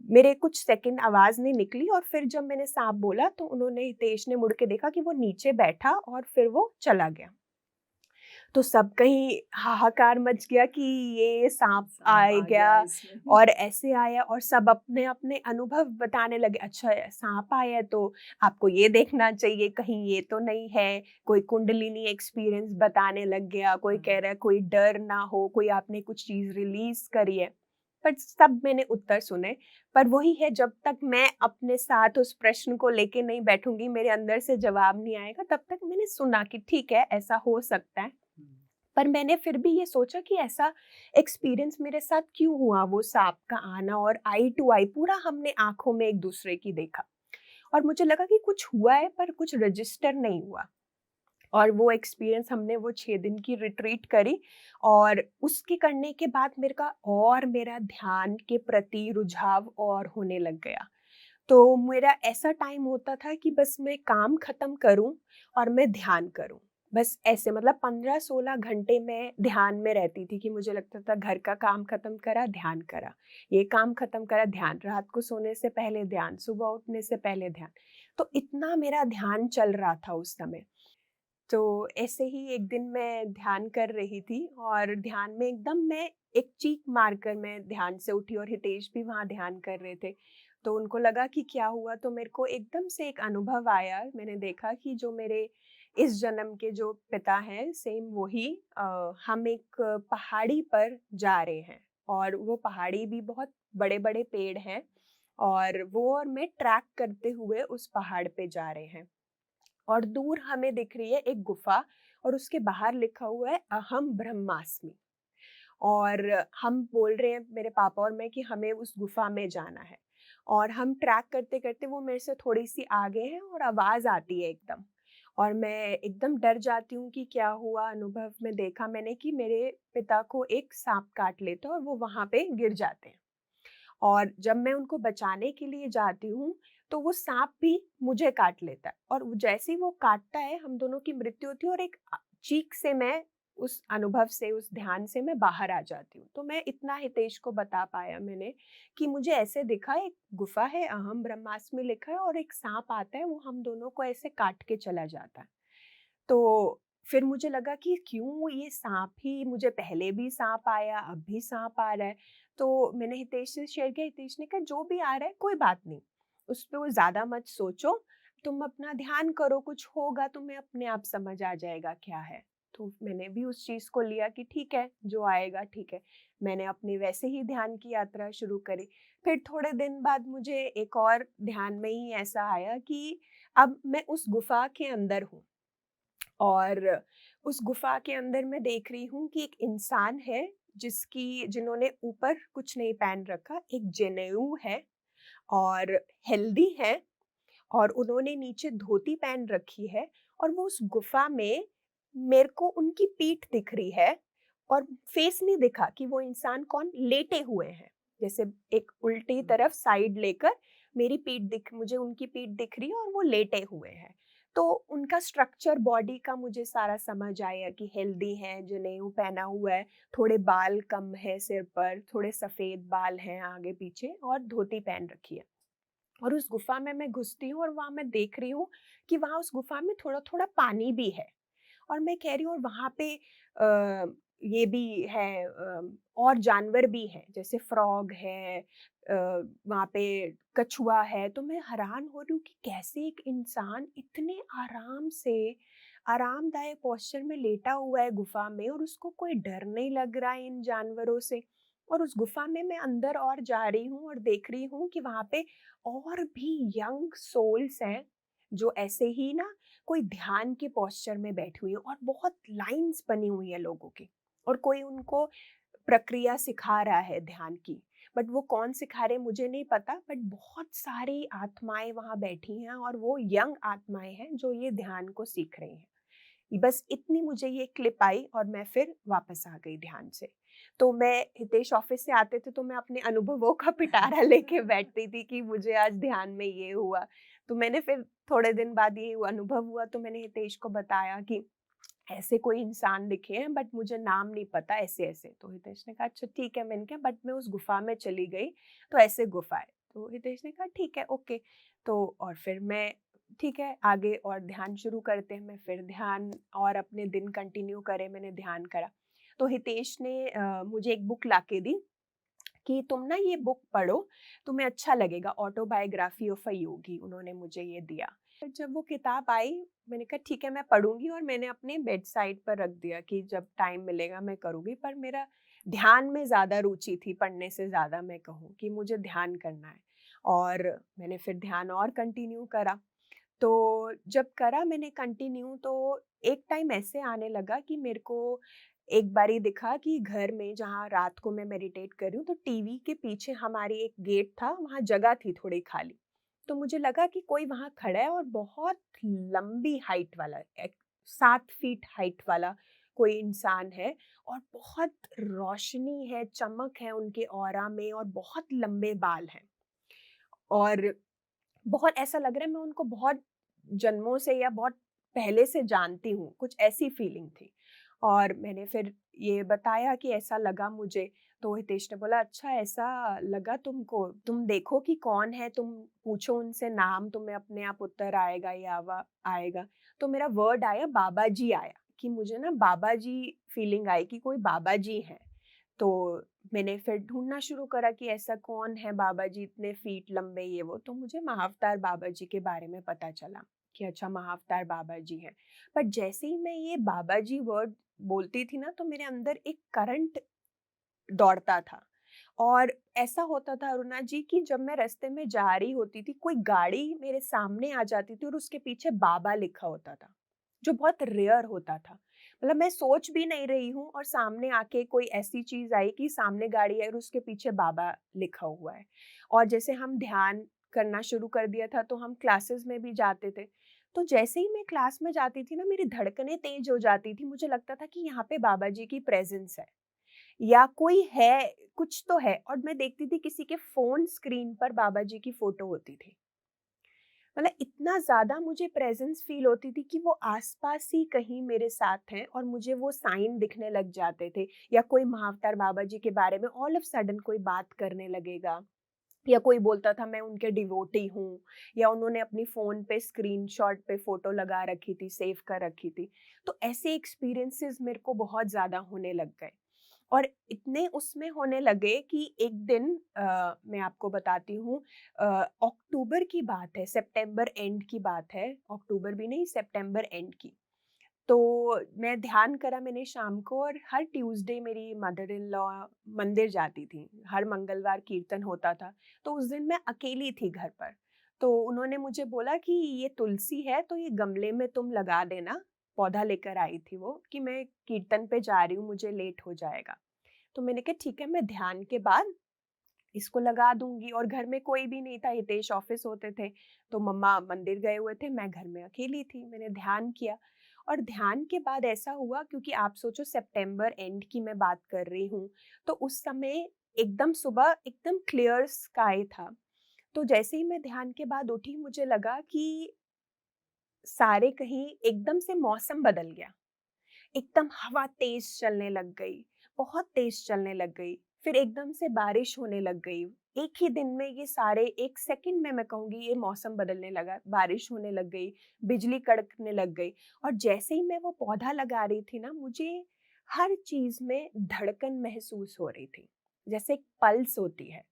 मेरे कुछ सेकंड आवाज़ नहीं निकली। और फिर जब मैंने साँप बोला तो हितेश ने मुड़ के देखा कि वो नीचे बैठा और फिर वो चला गया। तो सब कहीं हाहाकार मच गया कि ये साँप आ गया और ऐसे आया, और सब अपने-अपने अनुभव बताने लगे। अच्छा, साँप आया है तो आपको ये देखना चाहिए, कहीं ये तो नहीं है। कोई कुंडलिनी एक्सपीरियंस बताने लग गया, कोई कह रहा है कोई डर ना हो, कोई आपने कुछ चीज़ रिलीज़ करी है। पर सब मैंने उत्तर सुने, पर वही है, जब तक मैं अपने साथ उस प्रश्न को लेके नहीं बैठूँगी, मेरे अंदर से जवाब नहीं आएगा, तब तक मैंने सुना कि ठीक है, ऐसा हो सकता है। पर मैंने फिर भी ये सोचा कि ऐसा एक्सपीरियंस मेरे साथ क्यों हुआ, वो सांप का आना, और आई टू आई पूरा हमने आंखों में एक दूसरे की देखा। और मुझे लगा कि कुछ हुआ है पर कुछ रजिस्टर नहीं हुआ। और वो एक्सपीरियंस हमने वो 6 दिन की रिट्रीट करी और उसके करने के बाद मेरा ध्यान के प्रति रुझाव और होने लग गया। तो मेरा ऐसा टाइम होता था कि बस मैं काम खत्म करूं और मैं ध्यान करूं। बस ऐसे मतलब 15-16 घंटे मैं ध्यान में रहती थी कि मुझे लगता था घर का काम खत्म करा, ध्यान करा, ये काम खत्म करा, ध्यान, रात को सोने से पहले ध्यान, सुबह उठने से पहले ध्यान। तो इतना मेरा ध्यान चल रहा था उस समय। तो ऐसे ही एक दिन मैं ध्यान कर रही थी और ध्यान में एकदम मैं एक चीख मारकर मैं ध्यान से उठी और हितेश भी वहाँ ध्यान कर रहे थे। तो उनको लगा कि क्या हुआ, तो मेरे को एकदम से एक अनुभव आया। मैंने देखा कि जो मेरे इस जन्म के जो पिता हैं सेम वही हम एक पहाड़ी पर जा रहे हैं और वो पहाड़ी भी बहुत बड़े-बड़े पेड़ हैं और वो और मैं ट्रैक करते हुए उस पहाड़ पे जा रहे हैं। और दूर हमें दिख रही है एक गुफा और उसके बाहर लिखा हुआ है अहम ब्रह्मास्मि। और हम बोल रहे हैं मेरे पापा और मैं कि हमें उस गुफा में जाना है और हम ट्रैक करते करते वो मेरे से थोड़ी सी आगे हैं और आवाज आती है एकदम और मैं एकदम डर जाती हूँ कि क्या हुआ। अनुभव में देखा मैंने कि मेरे पिता को एक सांप काट लेता है और वो वहां पे गिर जाते हैं और जब मैं उनको बचाने के लिए जाती हूँ, तो वो साँप भी मुझे काट लेता है और जैसे ही वो काटता है, हम दोनों की मृत्यु होती है और एक चीख से मैं उस अनुभव से, उस ध्यान से मैं बाहर आ जाती हूँ। तो मैं इतना हितेश को बता पाया मैंने कि मुझे ऐसे दिखा एक गुफ़ा है, अहम ब्रह्मास्मि लिखा है और एक साँप आता है, वो हम दोनों को ऐसे काट के चला जाता है। तो फिर मुझे लगा कि क्यों ये साँप ही, मुझे पहले भी साँप आया, अब भी साँप आ रहा है। तो मैंने हितेश से शेयर किया, हितेश ने कहा जो भी आ रहा है कोई बात नहीं, उस पे वो ज़्यादा मत सोचो, तुम अपना ध्यान करो, कुछ होगा तुम्हें अपने आप समझ आ जाएगा क्या है। तो मैंने भी उस चीज़ को लिया कि ठीक है, जो आएगा ठीक है। मैंने अपनी वैसे ही ध्यान की यात्रा शुरू करी। फिर थोड़े दिन बाद मुझे एक और ध्यान में ही ऐसा आया कि अब मैं उस गुफ़ा के अंदर हूँ। और उस गुफ़ा के अंदर मैं देख रही हूँ कि एक इंसान है जिन्होंने ऊपर कुछ नहीं पहन रखा, एक जनेऊ है और हेल्दी है और उन्होंने नीचे धोती पहन रखी है और वो उस गुफ़ा में मेरे को उनकी पीठ दिख रही है और फेस नहीं दिखा कि वो इंसान कौन, लेटे हुए हैं। जैसे एक उल्टी तरफ साइड लेकर मेरी पीठ दिख मुझे उनकी पीठ दिख रही है और वो लेटे हुए हैं। तो उनका स्ट्रक्चर बॉडी का मुझे सारा समझ आया कि हेल्दी हैं, जनेऊ पहना हुआ है, थोड़े बाल कम है सिर पर, थोड़े सफ़ेद बाल हैं आगे-पीछे और धोती पहन रखी है। और उस गुफ़ा में मैं घुसती हूँ और वहाँ मैं देख रही हूँ कि वहाँ उस गुफ़ा में थोड़ा-थोड़ा पानी भी है। और मैं कह रही हूँ और वहाँ पे ये भी है और जानवर भी हैं, जैसे फ्रॉग है, वहाँ पे कछुआ है। तो मैं हैरान हो रही हूँ कि कैसे एक इंसान इतने आराम से, आरामदायक पोस्चर में लेटा हुआ है गुफ़ा में और उसको कोई डर नहीं लग रहा है इन जानवरों से। और उस गुफ़ा में मैं अंदर और जा रही हूँ और देख रही हूँ कि वहाँ पे और भी यंग सोल्स हैं, जो ऐसे ही ना कोई ध्यान के पोस्चर में बैठी हुई है और बहुत लाइन्स बनी हुई है लोगों की और कोई उनको प्रक्रिया सिखा रहा है ध्यान की। बट वो कौन सिखा रहे मुझे नहीं पता, बट बहुत सारी आत्माएँ वहाँ बैठी हैं और वो यंग आत्माएँ हैं जो ये ध्यान को सीख रही हैं। बस इतनी मुझे ये क्लिप आई और मैं फिर वापस आ गई ध्यान से। तो मैं हितेश ऑफ़िस से आते थे तो मैं अपने अनुभवों का पिटारा लेके बैठती थी कि मुझे आज ध्यान में ये हुआ। तो मैंने फिर थोड़े दिन बाद ये अनुभव हुआ तो मैंने हितेश को बताया कि ऐसे कोई इंसान दिखे हैं बट मुझे नाम नहीं पता ऐसे-ऐसे। तो हितेश ने कहा अच्छा ठीक है। मैंने कहा बट मैं उस गुफ़ा में चली गई तो ऐसे गुफ़ा है। तो हितेश ने कहा ठीक है, ओके। तो और फिर मैं ठीक है आगे और ध्यान शुरू करते हैं। मैं फिर ध्यान और अपने दिन कंटिन्यू करे, मैंने ध्यान करा। तो हितेश ने मुझे एक बुक लाके दी कि तुम ना ये बुक पढ़ो, तुम्हें अच्छा लगेगा, ऑटोबायोग्राफी ऑफ अ योगी, उन्होंने मुझे ये दिया। फिर जब वो किताब आई, मैंने कहा ठीक है मैं पढ़ूँगी और मैंने अपने बेड साइड पर रख दिया कि जब टाइम मिलेगा मैं करूँगी। पर मेरा ध्यान में ज़्यादा रुचि थी पढ़ने से ज़्यादा, मैं कहूँ कि मुझे ध्यान करना है। और मैंने फिर ध्यान और कंटिन्यू करा। तो जब करा मैंने कंटिन्यू तो एक टाइम ऐसे आने लगा कि मेरे को एक बारी दिखा कि घर में जहाँ रात को मैं मेडिटेट कर रही हूँ तो टीवी के पीछे हमारी एक गेट था, वहाँ जगह थी थोड़ी खाली। तो मुझे लगा कि कोई वहाँ खड़ा है और बहुत लंबी हाइट वाला, 7 फीट हाइट वाला कोई इंसान है और बहुत रोशनी है, चमक है उनके ऑरा में और बहुत लंबे बाल हैं। और बहुत ऐसा लग रहा है मैं उनको बहुत जन्मों से या बहुत पहले से जानती हूँ, कुछ ऐसी फीलिंग थी। और मैंने फिर ये बताया कि ऐसा लगा मुझे, तो हितेश ने बोला, अच्छा ऐसा लगा तुमको, तुम देखो कि कौन है, तुम पूछो उनसे नाम, तुम्हें अपने आप उत्तर आएगा या आएगा। तो मेरा वर्ड आया, बाबा जी आया, कि मुझे ना बाबा जी फीलिंग आई कि कोई बाबा जी हैं। तो मैंने फिर ढूँढना शुरू करा कि ऐसा कौन है बाबा जी, इतने फीट लंबे ये वो, तो मुझे महाअवतार बाबा जी के बारे में पता चला कि अच्छा महाअवतार बाबा जी हैं। पर जैसे ही मैं ये बाबा जी वर्ड बोलती थी ना, तो मेरे अंदर एक करंट दौड़ता था। और ऐसा होता था अरुणा जी कि जब मैं रास्ते में जा रही होती थी, कोई गाड़ी मेरे सामने आ जाती थी और उसके पीछे बाबा लिखा होता था, जो बहुत रेयर होता था। मतलब मैं सोच भी नहीं रही हूँ और सामने आके कोई ऐसी चीज़ आई कि सामने गाड़ी आई और उसके पीछे बाबा लिखा हुआ है। और जैसे हम ध्यान करना शुरू कर दिया था, तो हम क्लासेस में भी जाते थे। तो जैसे ही मैं क्लास में जाती थी ना, मेरी धड़कनें तेज हो जाती थी, मुझे लगता था कि यहाँ पे बाबा जी की प्रेज़ेंस है। या कोई है, कुछ तो है। और मैं देखती थी किसी के फ़ोन स्क्रीन पर बाबा जी की फ़ोटो होती थी। मतलब इतना ज़्यादा मुझे प्रेज़ेंस फ़ील होती थी कि वो आस-पास ही कहीं मेरे साथ हैं और मुझे वो साइन दिखने लग जाते थे। या कोई महाअवतार बाबा जी के बारे में ऑल ऑफ सडन कोई बात करने लगेगा, या कोई बोलता था मैं उनके डिवोटी हूँ, या उन्होंने अपनी फ़ोन पे स्क्रीनशॉट पे फ़ोटो लगा रखी थी, सेव कर रखी थी। तो ऐसे एक्सपीरियंसेस मेरे को बहुत ज़्यादा होने लग गए। और इतने उसमें होने लगे कि एक दिन मैं आपको बताती हूँ, अक्टूबर की बात है, सितंबर एंड की बात है, अक्टूबर भी नहीं, सितंबर एंड की। तो मैं ध्यान करा मैंने शाम को, और हर ट्यूसडे मेरी मदर इन लॉ मंदिर जाती थी, हर मंगलवार कीर्तन होता था। तो उस दिन मैं अकेली थी घर पर। तो उन्होंने मुझे बोला कि ये तुलसी है, तो ये गमले में तुम लगा देना। पौधा लेकर आई थी वो, कि मैं कीर्तन पे जा रही हूँ, मुझे लेट हो जाएगा। तो मैंने कहा ठीक है, मैं ध्यान के बाद इसको लगा दूँगी। और घर में कोई भी नहीं था, हितेश ऑफ़िस होते थे, तो मम्मा मंदिर गए हुए थे, मैं घर में अकेली थी। मैंने ध्यान किया, और ध्यान के बाद ऐसा हुआ, क्योंकि आप सोचो सितंबर एंड की मैं बात कर रही हूँ, तो उस समय एकदम सुबह एकदम क्लियर स्काई था। तो जैसे ही मैं ध्यान के बाद उठी, मुझे लगा कि सारे कहीं एकदम से मौसम बदल गया। एकदम हवा तेज चलने लग गई, बहुत तेज चलने लग गई। फिर एकदम से बारिश होने लग गई। एक ही दिन में ये सारे, 1 सेकंड में मैं कहूँगी, ये मौसम बदलने लगा, बारिश होने लग गई, बिजली कड़कने लग गई। और जैसे ही मैं वो पौधा लगा रही थी ना, मुझे हर चीज़ में धड़कन महसूस हो रही थी, जैसे एक पल्स होती है।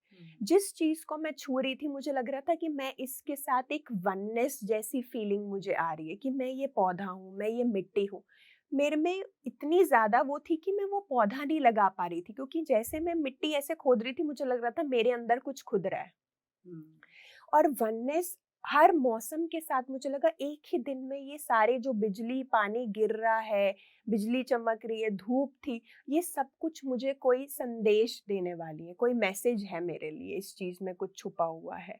जिस चीज़ को मैं छू रही थी, मुझे लग रहा था कि मैं इसके साथ एक वननेस जैसी फीलिंग मुझे आ रही है, कि मैं ये पौधा हूँ, मैं ये मिट्टी हूँ। मेरे में इतनी ज़्यादा वो थी कि मैं वो पौधा नहीं लगा पा रही थी, क्योंकि जैसे मैं मिट्टी ऐसे खोद रही थी, मुझे लग रहा था मेरे अंदर कुछ खुद रहा है। और वननेस हर मौसम के साथ, मुझे लगा एक ही दिन में ये सारे जो बिजली, पानी गिर रहा है, बिजली चमक रही है, धूप थी, ये सब कुछ मुझे कोई संदेश देने वाली है, कोई मैसेज है मेरे लिए, इस चीज़ में कुछ छुपा हुआ है।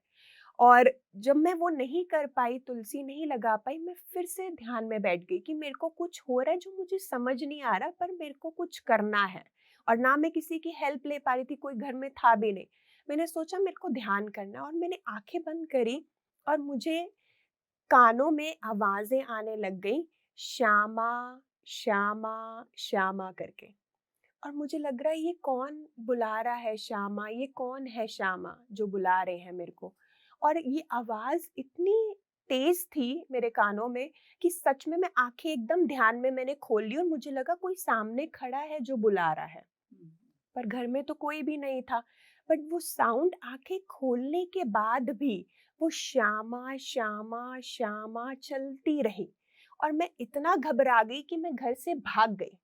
और जब मैं वो नहीं कर पाई, तुलसी नहीं लगा पाई, मैं फिर से ध्यान में बैठ गई कि मेरे को कुछ हो रहा है जो मुझे समझ नहीं आ रहा, पर मेरे को कुछ करना है। और ना मैं किसी की हेल्प ले पा रही थी, कोई घर में था भी नहीं। मैंने सोचा मेरे को ध्यान करना है, और मैंने आंखें बंद करी, और मुझे कानों में आवाज़ें आने लग गई, श्यामा, श्यामा, श्यामा करके। और मुझे लग रहा है ये कौन बुला रहा है श्यामा, ये कौन है श्यामा जो बुला रहे हैं मेरे को। और ये आवाज़ इतनी तेज़ थी मेरे कानों में कि सच में मैं आँखें एकदम ध्यान में मैंने खोल ली, और मुझे लगा कोई सामने खड़ा है जो बुला रहा है। पर घर में तो कोई भी नहीं था। बट वो साउंड आँखें खोलने के बाद भी वो श्यामा, श्यामा, श्यामा चलती रही। और मैं इतना घबरा गई कि मैं घर से भाग गई।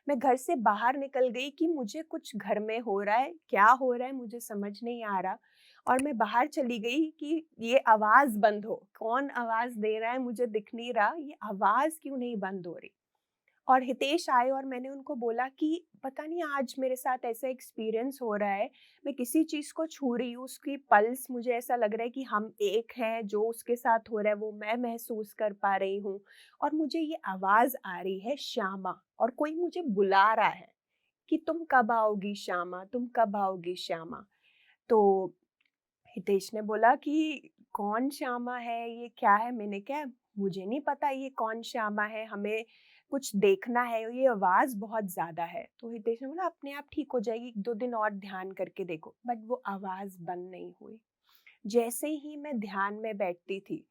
मैं घर से बाहर निकल गई कि मुझे कुछ घर में हो रहा है, क्या हो रहा है मुझे समझ नहीं आ रहा। और मैं बाहर चली गई कि ये आवाज़ बंद हो, कौन आवाज़ दे रहा है मुझे दिख नहीं रहा, ये आवाज़ क्यों नहीं बंद हो रही। और हितेश आए, और मैंने उनको बोला कि पता नहीं आज मेरे साथ ऐसा एक्सपीरियंस हो रहा है, मैं किसी चीज़ को छू रही हूँ, उसकी पल्स मुझे ऐसा लग रहा है कि हम एक हैं, जो उसके साथ हो रहा है वो मैं महसूस कर पा रही हूँ। और मुझे ये आवाज़ आ रही है श्यामा, और कोई मुझे बुला रहा है कि तुम कब आओगी श्यामा, तुम कब आओगी श्यामा। तो हितेश ने बोला कि कौन श्यामा है, ये क्या है? मैंने कहा मुझे नहीं पता ये कौन श्यामा है, हमें कुछ देखना है, ये आवाज़ बहुत ज़्यादा है। तो हितेश ने बोला अपने आप ठीक हो जाएगी, 1-2 दिन और ध्यान करके देखो। बट वो आवाज़ बंद नहीं हुई। जैसे ही मैं ध्यान में बैठती थी,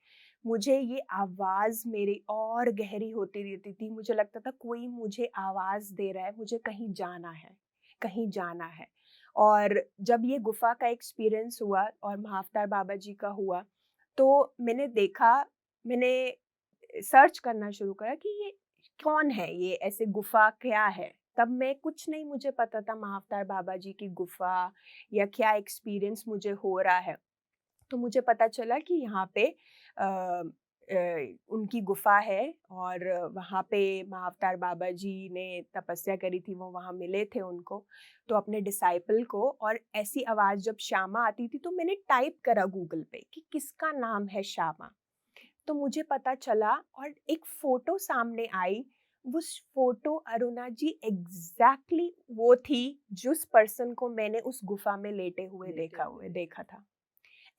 मुझे ये आवाज़ मेरी और गहरी होती रहती थी। मुझे लगता था कोई मुझे आवाज़ दे रहा है, मुझे कहीं जाना है, कहीं जाना है। और जब ये गुफ़ा का एक्सपीरियंस हुआ और महाअवतार बाबा जी का हुआ, तो मैंने देखा, मैंने सर्च करना शुरू करा कि ये कौन है, ये ऐसे गुफ़ा क्या है? तब मैं कुछ नहीं मुझे पता था महाअवतार बाबा जी की गुफ़ा या क्या एक्सपीरियंस मुझे हो रहा है। तो मुझे पता चला कि यहाँ पे उनकी गुफ़ा है और वहाँ पे महाअवतार बाबा जी ने तपस्या करी थी, वो वहाँ मिले थे उनको, तो अपने डिसाइपल को। और ऐसी आवाज़ जब श्यामा आती थी तो मैंने टाइप करा गूगल पे कि किसका नाम है श्यामा, तो मुझे पता चला और एक फ़ोटो सामने आई। उस फ़ोटो अरुणा जी एग्ज़ैक्टली वो थी जिस पर्सन को मैंने उस गुफ़ा में लेटे हुए देखा था।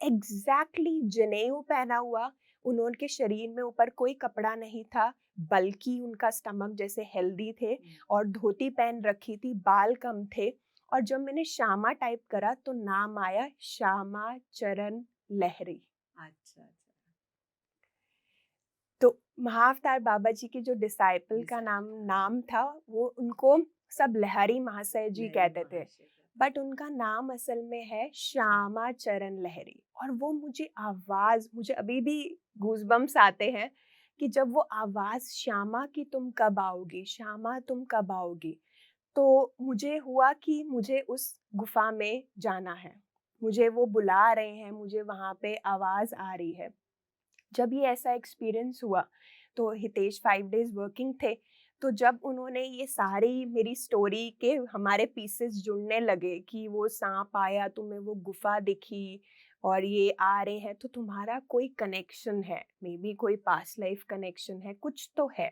एग्जैक्टली जनेऊ पहना हुआ, उनके शरीर में ऊपर कोई कपड़ा नहीं था, बल्कि उनका स्टमक जैसे हेल्दी थे और धोती पहन रखी थी, बाल कम थे। और जब मैंने श्यामा टाइप करा तो नाम आया श्यामा चरण लहरी। अच्छा अच्छा। तो महाअवतार बाबा जी के जो डिसाइपल का नाम था, वो उनको सब लहरी महाशय जी कहते थे, बट उनका नाम असल में है श्यामा चरण लहरी। और वो मुझे अभी भी गूज़बम्प्स आते हैं कि जब वो आवाज़ श्यामा की तुम कब आओगी, श्यामा तुम कब आओगी, तो मुझे हुआ कि मुझे उस गुफा में जाना है, मुझे वो बुला रहे हैं, मुझे वहाँ पे आवाज़ आ रही है। जब ये ऐसा एक्सपीरियंस हुआ तो हितेश 5 डेज़ वर्किंग थे, तो जब उन्होंने ये सारी मेरी स्टोरी के हमारे पीसेस जुड़ने लगे कि वो सांप आया, तुम्हें वो गुफा दिखी और ये आ रहे हैं, तो तुम्हारा कोई कनेक्शन है, मे बी कोई पास्ट लाइफ कनेक्शन है, कुछ तो है।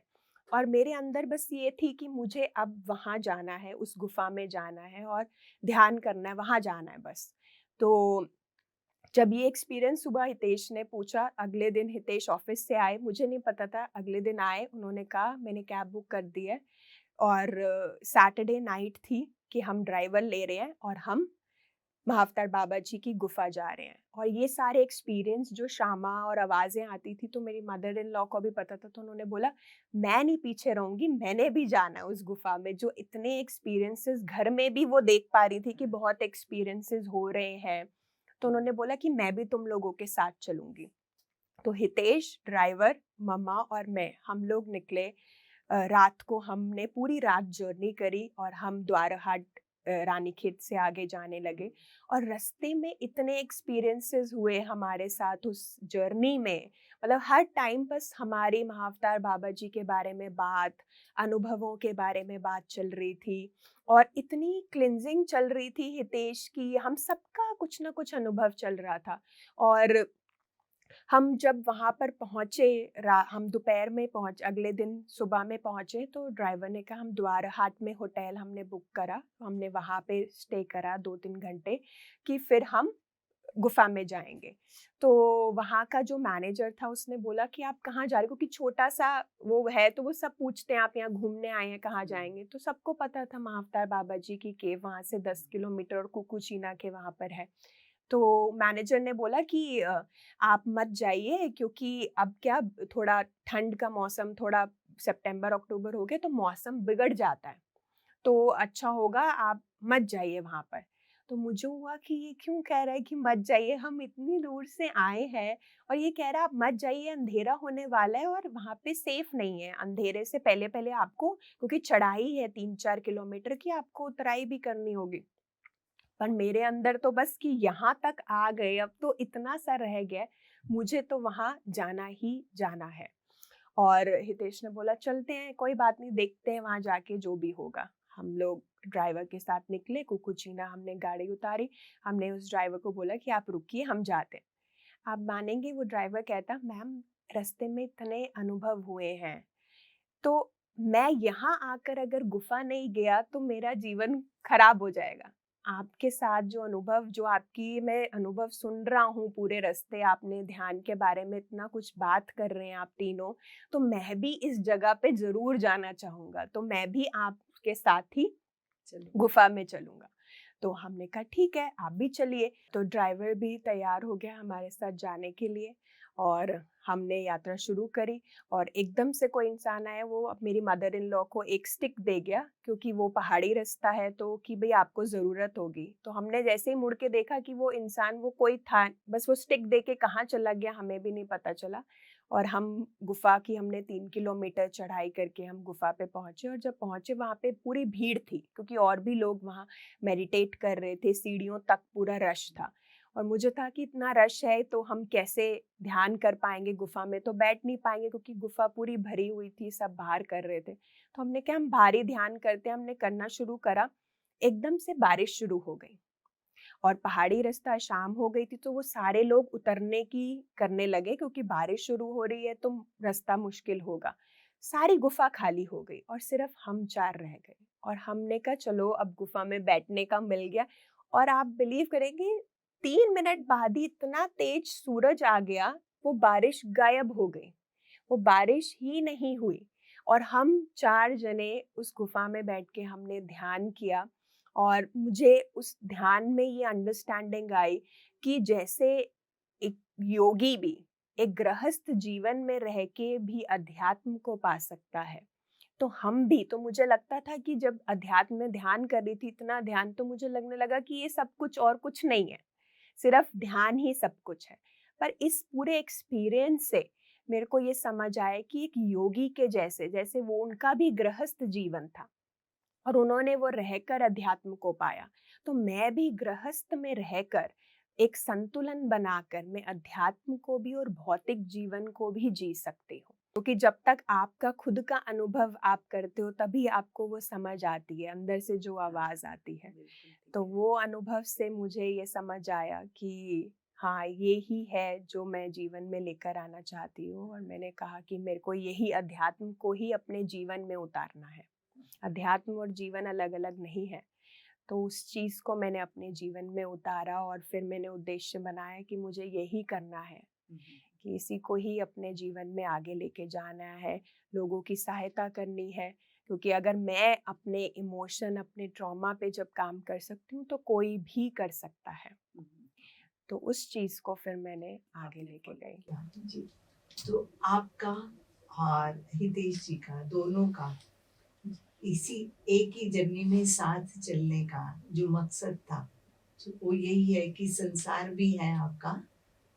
और मेरे अंदर बस ये थी कि मुझे अब वहाँ जाना है, उस गुफा में जाना है और ध्यान करना है, वहाँ जाना है बस। तो जब ये एक्सपीरियंस हुआ, हितेश ने पूछा, अगले दिन हितेश ऑफिस से आए, मुझे नहीं पता था, अगले दिन आए, उन्होंने कहा मैंने कैब बुक कर दी है और सैटरडे नाइट थी कि हम ड्राइवर ले रहे हैं और हम महाअवतार बाबा जी की गुफा जा रहे हैं। और ये सारे एक्सपीरियंस जो शामा और आवाज़ें आती थी, तो मेरी मदर इन लॉ को भी पता था, तो उन्होंने बोला मैं नहीं पीछे रहूँगी, मैंने भी जाना है उस गुफा में। जो इतने एक्सपीरियंसेस घर में भी वो देख पा रही थी कि बहुत एक्सपीरियंसेस हो रहे हैं, तो उन्होंने बोला कि मैं भी तुम लोगों के साथ चलूँगी। तो हितेश ड्राइवर, मम्मा और मैं, हम लोग निकले। रात को हमने पूरी रात जर्नी करी और हम द्वारहाट रानीखेत से आगे जाने लगे। और रास्ते में इतने एक्सपीरियंसेस हुए हमारे साथ उस जर्नी में, मतलब हर टाइम बस हमारे महाअवतार बाबा जी के बारे में बात, अनुभवों के बारे में बात चल रही थी और इतनी क्लिनजिंग चल रही थी हितेश की, हम सबका कुछ ना कुछ अनुभव चल रहा था। और हम जब वहाँ पर पहुँचे, हम दोपहर में अगले दिन सुबह में पहुँचे, तो ड्राइवर ने कहा हम द्वारहाट में होटल हमने बुक करा, हमने वहाँ पे स्टे करा 2-3 घंटे कि फिर हम गुफा में जाएंगे। तो वहाँ का जो मैनेजर था उसने बोला कि आप कहाँ जा रहे हो, क्योंकि छोटा सा वो है, तो वो सब पूछते हैं आप यहाँ घूमने आए हैं, कहाँ जाएंगे। तो सबको पता था महाअवतार बाबा जी की केव वहाँ से 10 किलोमीटर और कुकुचीना के वहाँ पर है। तो मैनेजर ने बोला कि आप मत जाइए, क्योंकि अब क्या, थोड़ा ठंड का मौसम, थोड़ा सितंबर अक्टूबर हो गए तो मौसम बिगड़ जाता है, तो अच्छा होगा आप मत जाइए वहाँ पर। तो मुझे हुआ कि ये क्यों कह रहा है कि मत जाइए, हम इतनी दूर से आए हैं और ये कह रहा है आप मत जाइए, अंधेरा होने वाला है और वहाँ पे सेफ नहीं है, अंधेरे से पहले पहले आपको, क्योंकि चढ़ाई है 3-4 किलोमीटर की, आपको उतराई भी करनी होगी। पर मेरे अंदर तो बस कि यहाँ तक आ गए, अब तो इतना सा रह गया, मुझे तो वहाँ जाना ही जाना है। और हितेश ने बोला चलते हैं, कोई बात नहीं, देखते हैं वहाँ जाके जो भी होगा। हम लोग ड्राइवर के साथ निकले, कुकुचीना हमने गाड़ी उतारी, हमने उस ड्राइवर को बोला कि आप रुकिए, हम जाते हैं। आप मानेंगे, वो ड्राइवर कहता मैम रास्ते में इतने अनुभव हुए हैं, तो मैं यहाँ आकर अगर गुफा नहीं गया तो मेरा जीवन खराब हो जाएगा। आपके साथ जो अनुभव, जो आपकी मैं अनुभव सुन रहा हूँ पूरे रास्ते, आपने ध्यान के बारे में इतना कुछ बात कर रहे हैं आप तीनों, तो मैं भी इस जगह पे ज़रूर जाना चाहूँगा। तो मैं भी आपके साथ ही गुफ़ा में चलूँगा। तो हमने कहा ठीक है, आप भी चलिए। तो ड्राइवर भी तैयार हो गया हमारे साथ जाने के लिए और हमने यात्रा शुरू करी। और एकदम से कोई इंसान आया, वो अब मेरी मदर इन लॉ को एक स्टिक दे गया, क्योंकि वो पहाड़ी रास्ता है, तो कि भई आपको ज़रूरत होगी। तो हमने जैसे ही मुड़ के देखा कि वो इंसान, वो कोई था, बस वो स्टिक दे के कहाँ चला गया हमें भी नहीं पता चला। और हम गुफ़ा की, हमने 3 किलोमीटर चढ़ाई करके हम गुफ़ा पे पहुँचे। और जब पहुँचे वहाँ पे पूरी भीड़ थी, क्योंकि और भी लोग वहाँ मेडिटेट कर रहे थे, सीढ़ियों तक पूरा रश था। और मुझे था कि इतना रश है तो हम कैसे ध्यान कर पाएँगे, गुफ़ा में तो बैठ नहीं पाएँगे, क्योंकि गुफ़ा पूरी भरी हुई थी, सब बाहर कर रहे थे। तो हमने कहा हम बाहर ही ध्यान करते हैं, हमने करना शुरू करा। एकदम से बारिश शुरू हो गई और पहाड़ी रास्ता, शाम हो गई थी, तो वो सारे लोग उतरने की करने लगे, क्योंकि बारिश शुरू हो रही है तो रास्ता मुश्किल होगा। सारी गुफ़ा खाली हो गई और सिर्फ हम 4 रह गए। और हमने कहा चलो अब गुफ़ा में बैठने का मिल गया। और आप बिलीव करेंगे, 3 मिनट बाद ही इतना तेज सूरज आ गया, वो बारिश गायब हो गई। वो बारिश ही नहीं हुई और हम 4 जने उस गुफ़ा में बैठ के हमने ध्यान किया। और मुझे उस ध्यान में ये अंडरस्टैंडिंग आई कि जैसे एक योगी भी एक गृहस्थ जीवन में रह के भी अध्यात्म को पा सकता है, तो हम भी, तो मुझे लगता था कि जब अध्यात्म में ध्यान कर रही थी, इतना ध्यान, तो मुझे लगने लगा कि ये सब कुछ और कुछ नहीं है, सिर्फ ध्यान ही सब कुछ है। पर इस पूरे एक्सपीरियंस से मेरे को ये समझ आया कि एक योगी के जैसे, जैसे वो, उनका भी गृहस्थ जीवन था और उन्होंने वो रहकर अध्यात्म को पाया, तो मैं भी गृहस्थ में रहकर एक संतुलन बनाकर मैं अध्यात्म को भी और भौतिक जीवन को भी जी सकती हूँ। क्योंकि जब तक आपका खुद का अनुभव आप करते हो, तभी आपको वो समझ आती है, अंदर से जो आवाज़ आती है। तो वो अनुभव से मुझे ये समझ आया कि हाँ, ये ही है जो मैं जीवन में लेकर आना चाहती हूँ। और मैंने कहा कि मेरे को यही अध्यात्म को ही अपने जीवन में उतारना है। अध्यात्म और जीवन अलग-अलग नहीं है। तो उस चीज़ को मैंने अपने जीवन में उतारा और फिर मैंने उद्देश्य बनाया कि मुझे यही करना है, कि इसी को ही अपने जीवन में आगे लेके जाना है, लोगों की सहायता करनी है। क्योंकि अगर मैं अपने इमोशन, अपने ट्रॉमा पे जब काम कर सकती हूँ, तो कोई भी कर सकता है। तो उस चीज़ को फिर मैंने आगे लेके गई। जी। तो आपका और हितेश जी का, दोनों का इसी एक ही जर्नी में साथ चलने का जो मकसद था, तो वो यही है कि संसार भी है आपका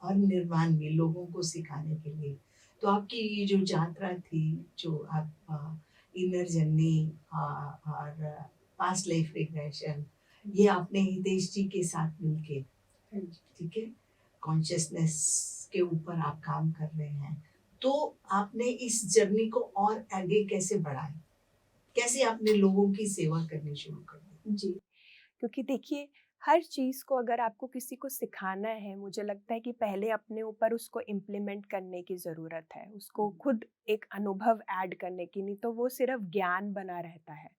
और निर्वाण भी, लोगों को सिखाने के लिए। तो आपकी ये जो यात्रा थी, जो आप इनर जर्नी और पास्ट लाइफ रिग्रेशन, ये आपने हितेश जी के साथ मिलके, ठीक है, कॉन्शियसनेस के ऊपर आप काम कर रहे हैं। तो आपने इस जर्नी को और आगे कैसे बढ़ाया? कैसे आपने लोगों की सेवा करनी शुरू कर दी? जी, क्योंकि देखिए, हर चीज़ को अगर आपको किसी को सिखाना है, मुझे लगता है कि पहले अपने ऊपर उसको इम्प्लीमेंट करने की ज़रूरत है, उसको खुद एक अनुभव ऐड करने की, नहीं तो वो सिर्फ ज्ञान बना रहता है।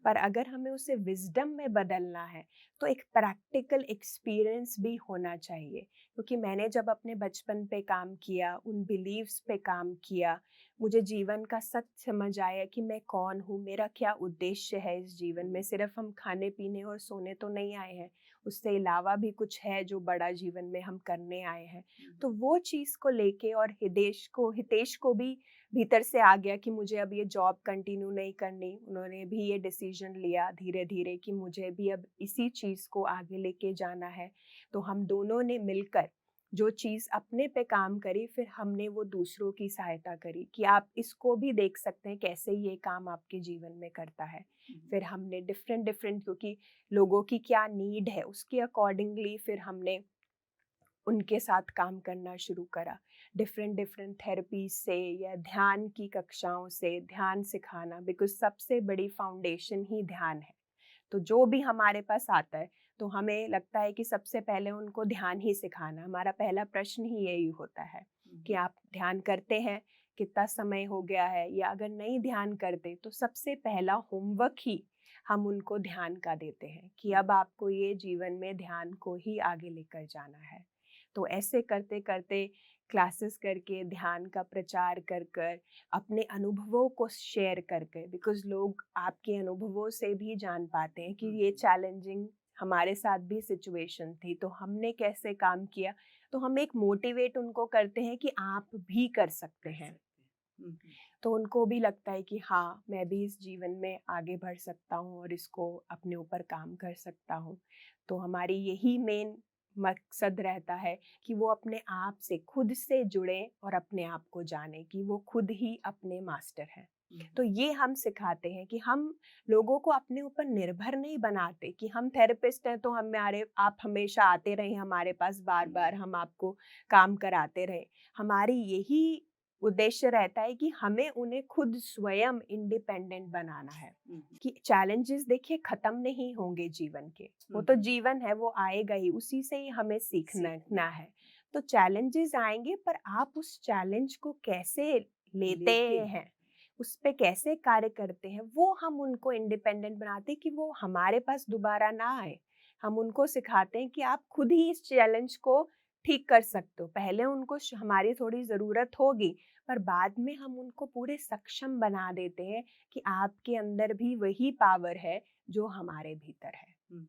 पर अगर हमें उसे विज़डम में बदलना है, तो एक प्रैक्टिकल एक्सपीरियंस भी होना चाहिए। क्योंकि मैंने जब अपने बचपन पे काम किया, उन बिलीव्स पे काम किया, मुझे जीवन का सच समझ आया कि मैं कौन हूँ, मेरा क्या उद्देश्य है इस जीवन में। सिर्फ हम खाने पीने और सोने तो नहीं आए हैं, उससे अलावा भी कुछ है जो बड़ा जीवन में हम करने आए हैं। तो वो चीज़ को लेके, और हितेश को भी भीतर से आ गया कि मुझे अब ये जॉब कंटिन्यू नहीं करनी। उन्होंने भी ये डिसीजन लिया धीरे-धीरे कि मुझे भी अब इसी चीज़ को आगे लेके जाना है। तो हम दोनों ने मिलकर जो चीज़ अपने पे काम करी, फिर हमने वो दूसरों की सहायता करी कि आप इसको भी देख सकते हैं कैसे ये काम आपके जीवन में करता है। फिर हमने डिफरेंट क्योंकि लोगों की क्या नीड है, उसके अकॉर्डिंगली फिर हमने उनके साथ काम करना शुरू करा। डिफरेंट थेरेपीज़ से या ध्यान की कक्षाओं से ध्यान सिखाना, बिकॉज़ सबसे बड़ी फाउंडेशन ही ध्यान है। तो जो भी हमारे पास आता है, तो हमें लगता है कि सबसे पहले उनको ध्यान ही सिखाना। हमारा पहला प्रश्न ही यही होता है कि आप ध्यान करते हैं? कितना समय हो गया है? या अगर नहीं ध्यान करते, तो सबसे पहला होमवर्क ही हम उनको ध्यान का देते हैं कि अब आपको ये जीवन में ध्यान को ही आगे लेकर जाना है। तो ऐसे करते करते क्लासेस करके, ध्यान का प्रचार कर कर, अपने अनुभवों को शेयर कर कर, बिकॉज लोग आपके अनुभवों से भी जान पाते हैं कि ये चैलेंजिंग हमारे साथ भी सिचुएशन थी, तो हमने कैसे काम किया। तो हम एक मोटिवेट उनको करते हैं कि आप भी कर सकते हैं। तो उनको भी लगता है कि हाँ, मैं भी इस जीवन में आगे बढ़ सकता हूँ और इसको अपने ऊपर काम कर सकता हूँ। तो हमारी यही मेन मकसद रहता है कि वो अपने आप से, खुद से जुड़े और अपने आप को जाने कि वो खुद ही अपने मास्टर हैं। तो ये हम सिखाते हैं कि हम लोगों को अपने ऊपर निर्भर नहीं बनाते कि हम थेरेपिस्ट हैं तो आप हमेशा आते रहें हमारे पास, बार बार हम आपको काम कराते रहें। हमारी यही उद्देश्य रहता है कि हमें उन्हें खुद स्वयं इंडिपेंडेंट बनाना है। कि चैलेंजेस देखिए खत्म नहीं होंगे जीवन के, वो तो जीवन है, वो आएगा ही, उसी से ही हमें सीखना है। तो चैलेंजेस आएंगे, पर आप उस चैलेंज को कैसे लेते हैं, उस पे कैसे कार्य करते हैं, वो हम उनको इंडिपेंडेंट बनाते हैं कि वो हमारे पास दोबारा ना आए। हम उनको सिखाते हैं कि आप खुद ही इस चैलेंज को ठीक कर सकते हो। पहले उनको हमारी थोड़ी ज़रूरत होगी, पर बाद में हम उनको पूरे सक्षम बना देते हैं कि आपके अंदर भी वही पावर है जो हमारे भीतर है।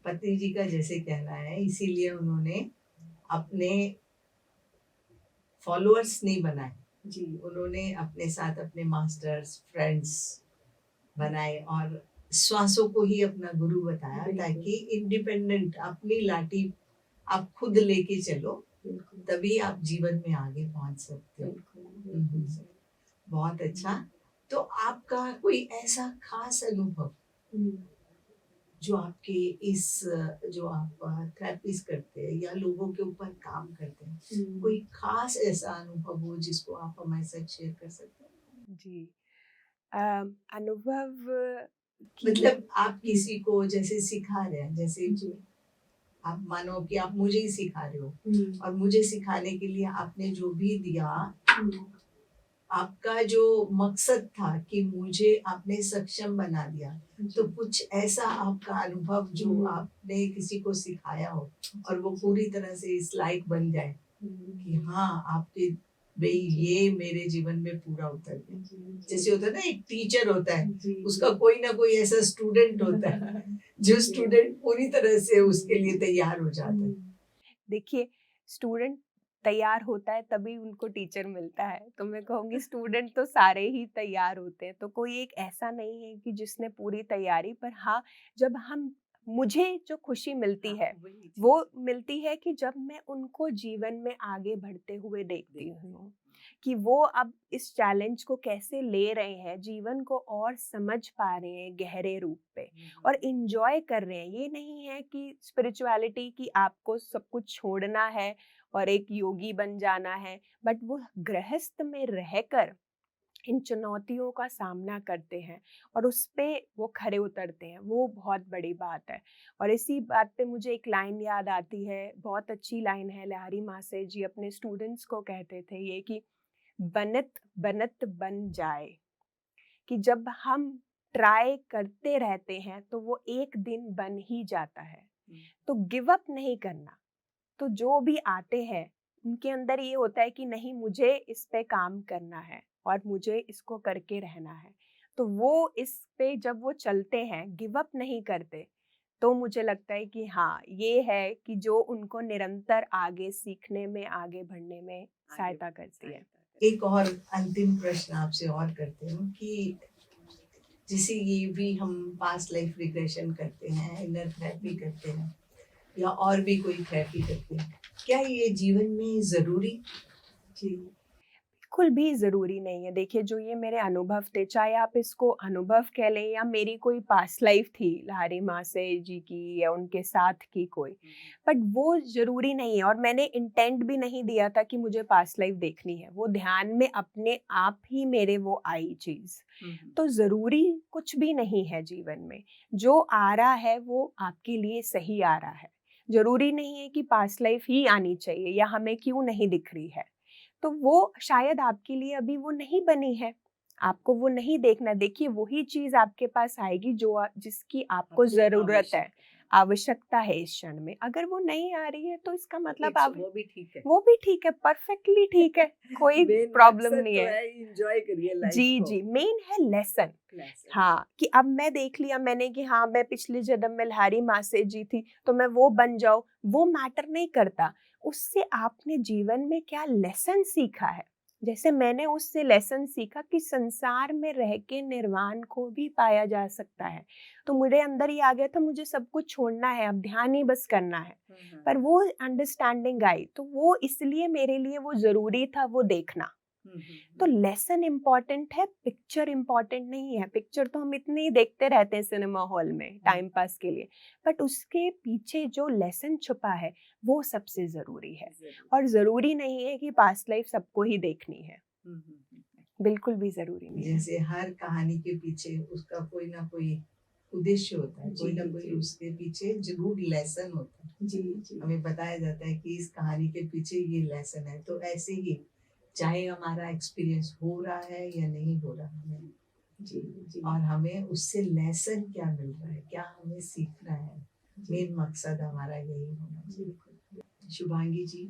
पत्नी जी का जैसे कहना है, इसीलिए उन्होंने अपने फॉलोअर्स नहीं बनाए जी, उन्होंने अपने साथ अपने मास्टर्स, फ्रेंड्स बनाए और श्वासों को ही अपना गुरु बताया, ताकि इंडिपेंडेंट अपनी लाठी आप खुद लेके चलो, तभी आप जीवन में आगे पहुंच सकते हो। बहुत अच्छा। तो आपका कोई ऐसा खास अनुभव जो आपके इस, जो आप थेरेपीज करते हैं या लोगों के ऊपर काम करते हैं, कोई खास ऐसा अनुभव हो जिसको आप हमारे साथ शेयर कर सकते हैं? जी, अनुभव मतलब आप किसी को जैसे सिखा रहे हैं, जैसे आप मानो कि आप मुझे ही सिखा रहे हो और मुझे सिखाने के लिए आपने जो भी दिया, आपका जो मकसद था कि मुझे आपने सक्षम बना दिया, तो कुछ ऐसा आपका अनुभव जो आपने किसी को सिखाया हो और वो पूरी तरह से इस लायक बन जाए कि हाँ, आपके भाई ये मेरे जीवन में पूरा उतर गया। जैसे होता है ना, एक टीचर होता है, उसका कोई ना कोई ऐसा स्टूडेंट होता है जो स्टूडेंट पूरी तरह से उसके लिए तैयार हो जाता है। देखिए, स्टूडेंट तैयार होता है तभी उनको टीचर मिलता है। तो मैं कहूँगी स्टूडेंट तो सारे ही तैयार होते हैं, तो कोई एक ऐसा नहीं है कि जिसने पूरी तैयारी, पर हाँ, जब मुझे जो खुशी मिलती है वो मिलती है कि जब मैं उनको जीवन में आगे बढ़ते हुए देखती हूँ कि वो अब इस चैलेंज को कैसे ले रहे हैं, जीवन को और समझ पा रहे हैं गहरे रूप पे और इंजॉय कर रहे हैं। ये नहीं है कि स्पिरिचुअलिटी की आपको सब कुछ छोड़ना है और एक योगी बन जाना है, बट वो गृहस्थ में रहकर इन चुनौतियों का सामना करते हैं और उस पे वो खरे उतरते हैं, वो बहुत बड़ी बात है। और इसी बात पे मुझे एक लाइन याद आती है, बहुत अच्छी लाइन है, लहरी मासे जी अपने स्टूडेंट्स को कहते थे ये कि बनत बनत बन जाए, कि जब हम ट्राई करते रहते हैं तो वो एक दिन बन ही जाता है। तो गिव अप नहीं करना। तो जो भी आते हैं उनके अंदर ये होता है कि नहीं, मुझे इस पे काम करना है और मुझे इसको करके रहना है। तो वो इस पे जब वो चलते हैं, गिव अप नहीं करते, तो मुझे लगता है कि हाँ, ये है कि जो उनको निरंतर आगे सीखने में, आगे बढ़ने में सहायता करती है। एक और अंतिम प्रश्न आपसे और करते हूँ कि जैसे ये भी हम पास्ट लाइफ रिग्रेशन करते हैं, इनर थेरेपी करते हैं या और भी कोई थेरेपी करते हैं, क्या ये जीवन में ज़रूरी? जी, बिल्कुल भी ज़रूरी नहीं है। देखिए, जो ये मेरे अनुभव थे, चाहे आप इसको अनुभव कह लें या मेरी कोई पास्ट लाइफ थी लहरी मासे जी की या उनके साथ की कोई, बट वो ज़रूरी नहीं है और मैंने इंटेंट भी नहीं दिया था कि मुझे पास्ट लाइफ देखनी है। वो ध्यान में अपने आप ही मेरे वो आई चीज़। तो ज़रूरी कुछ भी नहीं है जीवन में। जो आ रहा है वो आपके लिए सही आ रहा है। ज़रूरी नहीं है कि पास्ट लाइफ ही आनी चाहिए या हमें क्यों नहीं दिख रही है। तो वो शायद आपके लिए अभी वो नहीं बनी है। आपको वो नहीं देखना। देखिए वही चीज आपके पास आएगी जो जिसकी आपको आपको जरूरत है, आवश्यकता आवश्यकता है इस क्षण में। अगर वो नहीं आ रही है तो इसका मतलब आप, वो भी ठीक है। वो भी ठीक है, परफेक्टली ठीक है, कोई मेन प्रॉब्लम मकसद नहीं तो है। है एंजॉय करिए लाइफ जी को। जी, मेन है लेसन। Lesson। हाँ, कि अब मैं देख लिया मैंने कि हाँ मैं पिछले जन्म में लारी माँ से जी थी तो मैं वो बन जाऊं, वो मैटर नहीं करता। उससे आपने जीवन में क्या लेसन सीखा है। जैसे मैंने उससे लेसन सीखा कि संसार में रह के निर्वाण को भी पाया जा सकता है, तो मेरे अंदर ही आ गया था मुझे सब कुछ छोड़ना है, अब ध्यान ही बस करना है। पर वो अंडरस्टैंडिंग आई तो वो इसलिए मेरे लिए वो जरूरी था वो देखना। तो लेसन इम्पॉर्टेंट है, पिक्चर इम्पॉर्टेंट नहीं है। पिक्चर तो हम इतने ही देखते रहते हैं सिनेमा हॉल में टाइम पास के लिए, बट उसके पीछे जो लेसन छुपा है वो सबसे जरूरी है। और जरूरी नहीं है कि पास्ट लाइफ सबको ही देखनी है, बिल्कुल भी जरूरी नहीं है। जैसे हर कहानी के पीछे उसका कोई ना कोई उद्देश्य होता है, कोई ना जी, कोई जी। उसके पीछे जरूर लेसन होता है। जी जी हमें बताया जाता है कि इस कहानी के पीछे ये लेसन है। तो ऐसे ही चाहे हमारा एक्सपीरियंस हो रहा है या नहीं हो रहा है, जी जी और हमें उससे लेसन क्या मिल रहा है, क्या हमें सीखना है, मेन मकसद हमारा यही होना चाहिए। शुभांगी जी,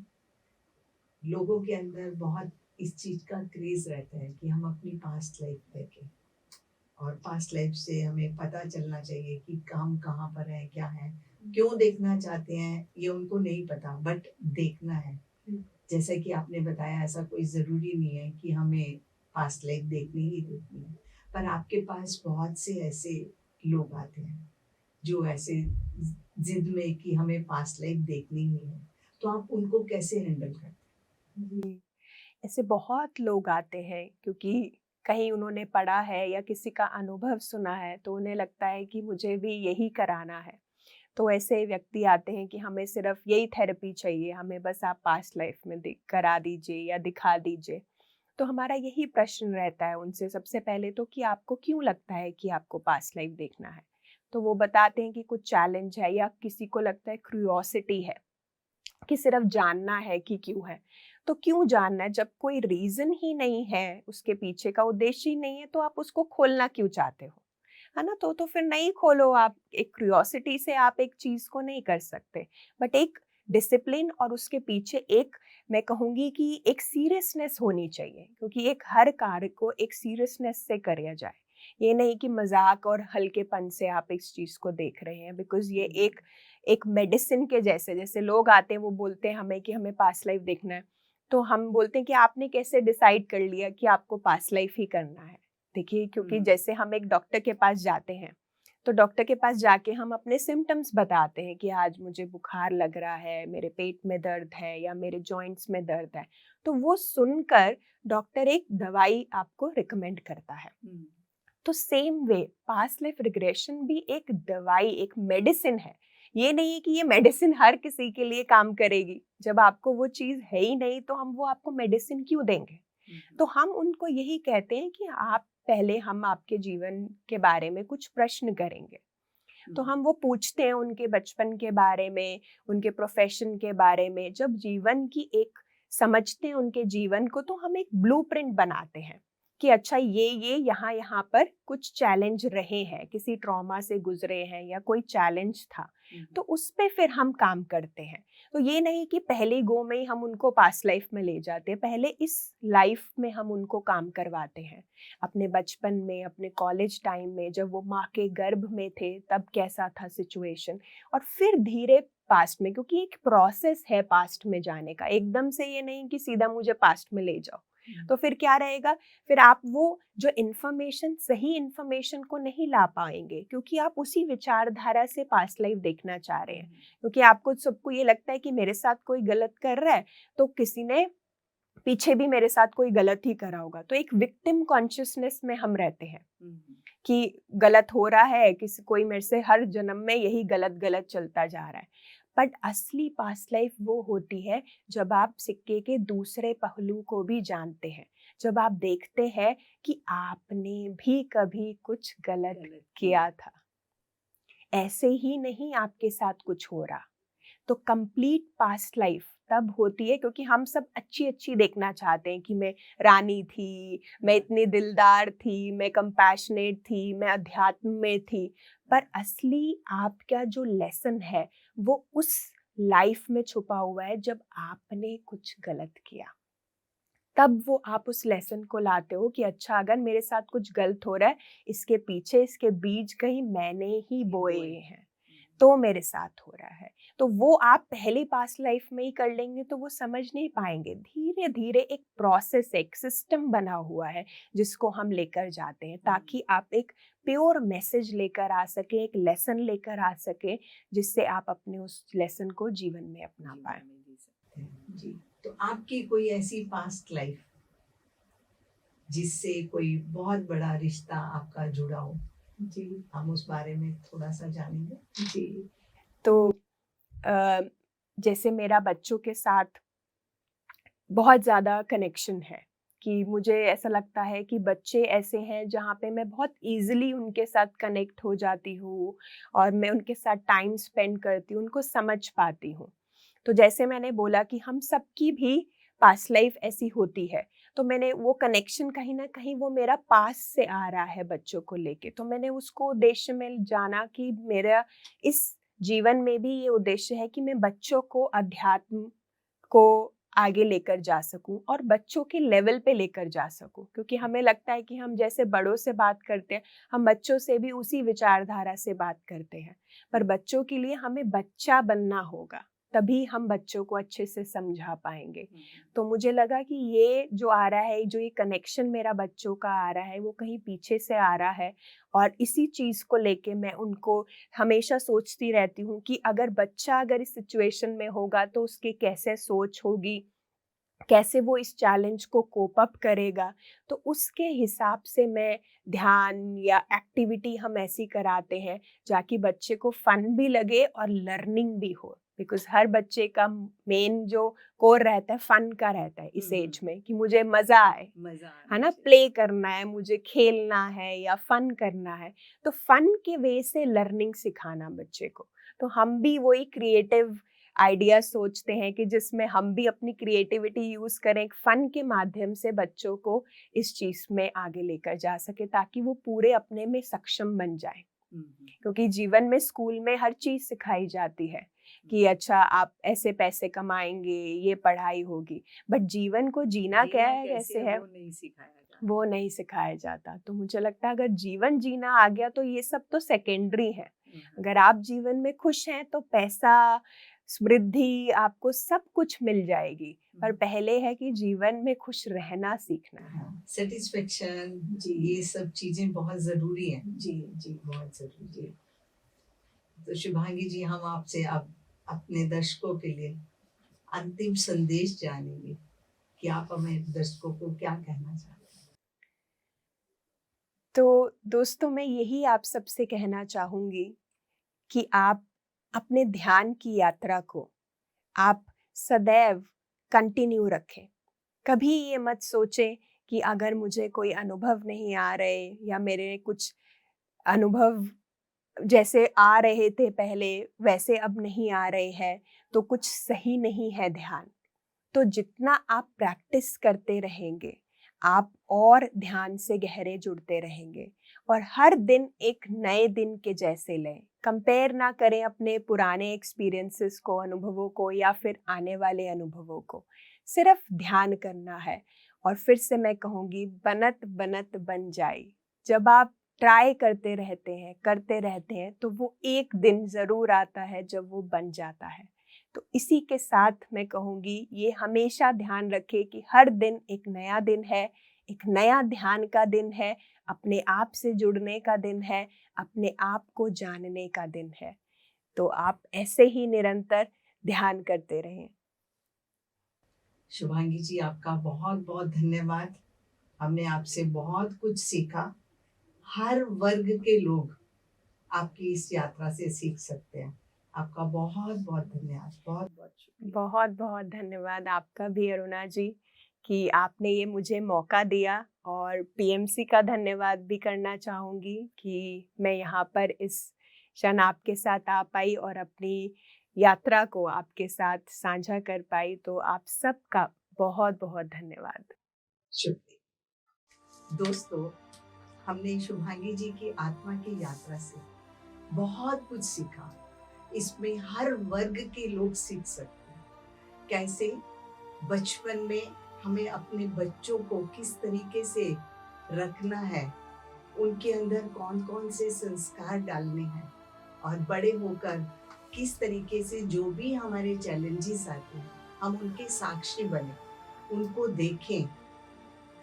लोगों के अंदर बहुत इस चीज का क्रेज रहता है कि हम अपनी पास्ट लाइफ देखें, और पास्ट लाइफ से हमें पता चलना चाहिए कि काम कहाँ पर है, क्या है, क्यों देखना चाहते हैं ये उनको नहीं पता, बट देखना है। जैसा कि आपने बताया, ऐसा कोई ज़रूरी नहीं है कि हमें पास्ट लाइफ देखनी ही देखनी है, पर आपके पास बहुत से ऐसे लोग आते हैं जो ऐसे जिद में कि हमें पास्ट लाइफ देखनी ही है, तो आप उनको कैसे हैंडल करते हैं? जी। ऐसे बहुत लोग आते हैं क्योंकि कहीं उन्होंने पढ़ा है या किसी का अनुभव सुना है तो उन्हें लगता है कि मुझे भी यही कराना है। तो ऐसे व्यक्ति आते हैं कि हमें सिर्फ यही थेरेपी चाहिए, हमें बस आप पास्ट लाइफ में करा दीजिए या दिखा दीजिए। तो हमारा यही प्रश्न रहता है उनसे सबसे पहले तो कि आपको क्यों लगता है कि आपको पास्ट लाइफ देखना है। तो वो बताते हैं कि कुछ चैलेंज है, या किसी को लगता है क्यूरियोसिटी है कि सिर्फ जानना है कि क्यों है। तो क्यों जानना है जब कोई रीजन ही नहीं है, उसके पीछे का उद्देश्य ही नहीं है, तो आप उसको खोलना क्यों चाहते हो, है ना। तो फिर नहीं खोलो। आप एक क्यूरियोसिटी से आप एक चीज को नहीं कर सकते, बट एक डिसिप्लिन और उसके पीछे एक, मैं कहूंगी कि एक सीरियसनेस होनी चाहिए, क्योंकि एक हर कार्य को एक सीरियसनेस से किया जाए। ये नहीं कि मजाक और हल्केपन से आप इस चीज को देख रहे हैं, बिकॉज ये एक एक मेडिसिन के जैसे, जैसे लोग आते हैं वो बोलते हैं हमें कि हमें पास्ट लाइफ देखना है, तो हम बोलते हैं कि आपने कैसे डिसाइड कर लिया कि आपको पास्ट लाइफ ही करना है। देखिए, क्योंकि जैसे हम एक डॉक्टर के पास जाते हैं तो डॉक्टर के पास जाके हम अपने सिम्टम्स बताते हैं कि आज मुझे बुखार लग रहा है, मेरे पेट में दर्द है या मेरे जॉइंट्स में दर्द है, तो वो सुनकर डॉक्टर एक दवाई आपको रिकमेंड करता है। तो same way past life regression भी एक दवाई, एक मेडिसिन है। ये नहीं है कि ये मेडिसिन हर किसी के लिए काम करेगी। जब आपको वो चीज है ही नहीं तो हम वो आपको मेडिसिन क्यों देंगे। तो हम उनको यही कहते हैं कि आप पहले, हम आपके जीवन के बारे में कुछ प्रश्न करेंगे। तो हम वो पूछते हैं उनके बचपन के बारे में, उनके प्रोफेशन के बारे में। जब जीवन की एक समझते हैं उनके जीवन को, तो हम एक ब्लूप्रिंट बनाते हैं कि अच्छा ये यहाँ यहाँ पर कुछ चैलेंज रहे हैं, किसी ट्रॉमा से गुजरे हैं या कोई चैलेंज था, तो उस पे फिर हम काम करते हैं। तो ये नहीं कि पहले गो में ही हम उनको पास्ट लाइफ में ले जाते हैं, पहले इस लाइफ में हम उनको काम करवाते हैं। अपने बचपन में, अपने कॉलेज टाइम में, जब वो माँ के गर्भ में थे तब कैसा था सिचुएशन, और फिर धीरे पास्ट में, क्योंकि एक प्रोसेस है पास्ट में जाने का। एकदम से ये नहीं कि सीधा मुझे पास्ट में ले जाओ, तो फिर क्या रहेगा, फिर आप वो जो इन्फॉर्मेशन, सही इन्फॉर्मेशन को नहीं ला पाएंगे, क्योंकि आप उसी विचारधारा से पास्ट लाइफ देखना चाह रहे हैं। क्योंकि आपको सबको ये लगता है कि मेरे साथ कोई गलत कर रहा है तो किसी ने पीछे भी मेरे साथ कोई गलत ही करा होगा। तो एक विक्टिम कॉन्शियसनेस में हम रहते हैं कि गलत हो रहा है, किसी कोई मेरे से हर जन्म में यही गलत गलत चलता जा रहा है। बट असली पास्ट लाइफ वो होती है जब आप सिक्के के दूसरे पहलू को भी जानते हैं, जब आप देखते हैं कि आपने भी कभी कुछ गलत किया था, ऐसे ही नहीं आपके साथ कुछ हो रहा। तो कंप्लीट पास्ट लाइफ तब होती है क्योंकि हम सब अच्छी अच्छी देखना चाहते हैं कि मैं रानी थी, मैं इतनी दिलदार थी, मैं कंपैशनेट थी, मैं अध्यात्म में थी। पर असली आपका जो लेसन है वो उस लाइफ में छुपा हुआ है जब आपने कुछ गलत किया। तब वो आप उस लेसन को लाते हो कि अच्छा, अगर मेरे साथ कुछ गलत हो रहा है, इसके पीछे इसके बीज कहीं मैंने ही बोए हैं, तो मेरे साथ हो रहा है। तो वो आप पहली पास्ट लाइफ में ही कर लेंगे तो वो समझ नहीं पाएंगे। धीरे धीरे एक प्रोसेस, एक सिस्टम बना हुआ है जिसको हम लेकर जाते हैं ताकि आप एक प्योर मैसेज लेकर आ सके, एक लेसन लेकर आ सके, जिससे आप अपने उस लेसन को जीवन में अपना पाए। जी, तो आपकी कोई ऐसी पास्ट लाइफ जिससे कोई बहुत बड़ा रिश्ता आपका जुड़ा हो? जी, हम उस बारे में थोड़ा सा जानेंगे। जी, तो जैसे मेरा बच्चों के साथ बहुत ज़्यादा कनेक्शन है कि मुझे ऐसा लगता है कि बच्चे ऐसे हैं जहाँ पे मैं बहुत ईज़िली उनके साथ कनेक्ट हो जाती हूँ और मैं उनके साथ टाइम स्पेंड करती हूँ, उनको समझ पाती हूँ। तो जैसे मैंने बोला कि हम सबकी भी पास्ट लाइफ ऐसी होती है, तो मैंने वो कनेक्शन कहीं न कहीं वो मेरा पास्ट से आ रहा है बच्चों को लेके। तो मैंने उसको उद्देश्य में जाना कि मेरा इस जीवन में भी ये उद्देश्य है कि मैं बच्चों को अध्यात्म को आगे लेकर जा सकूं और बच्चों के लेवल पे लेकर जा सकूं, क्योंकि हमें लगता है कि हम जैसे बड़ों से बात करते हैं, हम बच्चों से भी उसी विचारधारा से बात करते हैं। पर बच्चों के लिए हमें बच्चा बनना होगा, तभी हम बच्चों को अच्छे से समझा पाएंगे। तो मुझे लगा कि ये जो आ रहा है, जो ये कनेक्शन मेरा बच्चों का आ रहा है, वो कहीं पीछे से आ रहा है। और इसी चीज़ को लेके मैं उनको हमेशा सोचती रहती हूँ कि अगर इस सिचुएशन में होगा तो उसकी कैसे सोच होगी, कैसे वो इस चैलेंज को कोप अप करेगा। तो उसके हिसाब से मैं ध्यान या एक्टिविटी हम ऐसी कराते हैं ताकि बच्चे को फन भी लगे और लर्निंग भी हो। बिकॉज़ हर बच्चे का मेन जो कोर रहता है, फन का रहता है इस एज में, कि मुझे मज़ा आए, है ना? प्ले करना है, मुझे खेलना है या फन करना है। तो फन के वे से लर्निंग सिखाना बच्चे को। तो हम भी वही क्रिएटिव आइडिया सोचते हैं कि जिसमें हम भी अपनी क्रिएटिविटी यूज़ करें, एक फ़न के माध्यम से बच्चों को इस चीज़ में आगे लेकर जा सके ताकि वो पूरे अपने में सक्षम बन जाए। क्योंकि जीवन में स्कूल में हर चीज़ सिखाई जाती है कि अच्छा, आप ऐसे पैसे कमाएँगे, ये पढ़ाई होगी, बट जीवन को जीना क्या है, कैसे है, वो नहीं सिखाया जाता। तो मुझे लगता है अगर जीवन जीना आ गया तो ये सब तो सेकेंडरी है। अगर आप जीवन में खुश हैं तो पैसा, समृद्धि, आपको सब कुछ मिल जाएगी। पर पहले है कि जीवन में खुश रहना सीखना है। सेटिस्फेक्शन, जी, ये सब चीजें बहुत जरूरी हैं। जी जी, बहुत जरूरी है। तो शुभांगी जी, हम आपसे अब अपने दर्शकों के लिए अंतिम संदेश जानेंगे कि आप हमें दर्शकों को क्या कहना चाहते हैं। तो दोस्तों, मैं यही आप सबसे कहना चाहूँगी कि आप अपने ध्यान की यात्रा को आप सदैव कंटिन्यू रखें। कभी ये मत सोचें कि अगर मुझे कोई अनुभव नहीं आ रहे या मेरे कुछ अनुभव जैसे आ रहे थे पहले वैसे अब नहीं आ रहे हैं, तो कुछ सही नहीं है ध्यान। तो जितना आप प्रैक्टिस करते रहेंगे, आप और ध्यान से गहरे जुड़ते रहेंगे और हर दिन एक नए दिन के जैसे लें। कंपेयर ना करें अपने पुराने एक्सपीरियंसेस को, अनुभवों को या फिर आने वाले अनुभवों को। सिर्फ ध्यान करना है। और फिर से मैं कहूँगी, बनत बनत बन जाए। जब आप ट्राई करते रहते हैं तो वो एक दिन ज़रूर आता है जब वो बन जाता है। तो इसी के साथ मैं कहूँगी, ये हमेशा ध्यान रखें कि हर दिन एक नया दिन है, एक नया ध्यान का दिन है, अपने आप से जुड़ने का दिन है, अपने आप को जानने का दिन है। तो आप ऐसे ही निरंतर ध्यान करते रहें। शुभांगी जी, आपका बहुत बहुत धन्यवाद। हमने आपसे बहुत कुछ सीखा। हर वर्ग के लोग आपकी इस यात्रा से सीख सकते हैं। आपका बहुत बहुत धन्यवाद, बहुत बहुत शुक्रिया। बहुत बहुत धन्यवाद आपका भी अरुणा जी, कि आपने ये मुझे मौका दिया। और पीएमसी का धन्यवाद भी करना चाहूँगी कि मैं यहाँ पर इस क्षण आपके साथ आ पाई और अपनी यात्रा को आपके साथ साझा कर पाई, तो आप सबका बहुत बहुत धन्यवाद। शुक्रिया। दोस्तों, हमने शुभांगी जी की आत्मा की यात्रा से बहुत कुछ सीखा। इसमें हर वर्ग के लोग सीख सकते हैं। कैसे बचपन में हमें अपने बच्चों को किस तरीके से रखना है, उनके अंदर कौन कौन से संस्कार डालने हैं, और बड़े होकर किस तरीके से जो भी हमारे चैलेंजेस आते हैं हम उनके साक्षी बने, उनको देखें,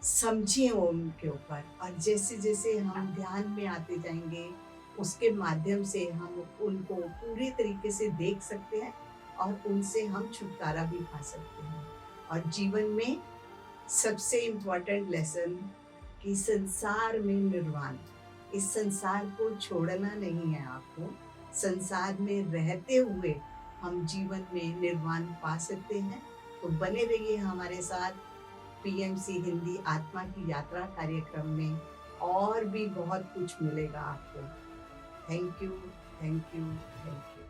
समझें उनके ऊपर, और जैसे जैसे हम ध्यान में आते जाएंगे उसके माध्यम से हम उनको पूरे तरीके से देख सकते हैं और उनसे हम छुटकारा भी पा सकते हैं। और जीवन में सबसे इम्पोर्टेंट लेसन कि संसार में निर्वाण, इस संसार को छोड़ना नहीं है आपको। संसार में रहते हुए हम जीवन में निर्वाण पा सकते हैं। तो बने रहिए हमारे साथ पीएमसी हिंदी आत्मा की यात्रा कार्यक्रम में, और भी बहुत कुछ मिलेगा आपको। Thank you, thank you, thank you.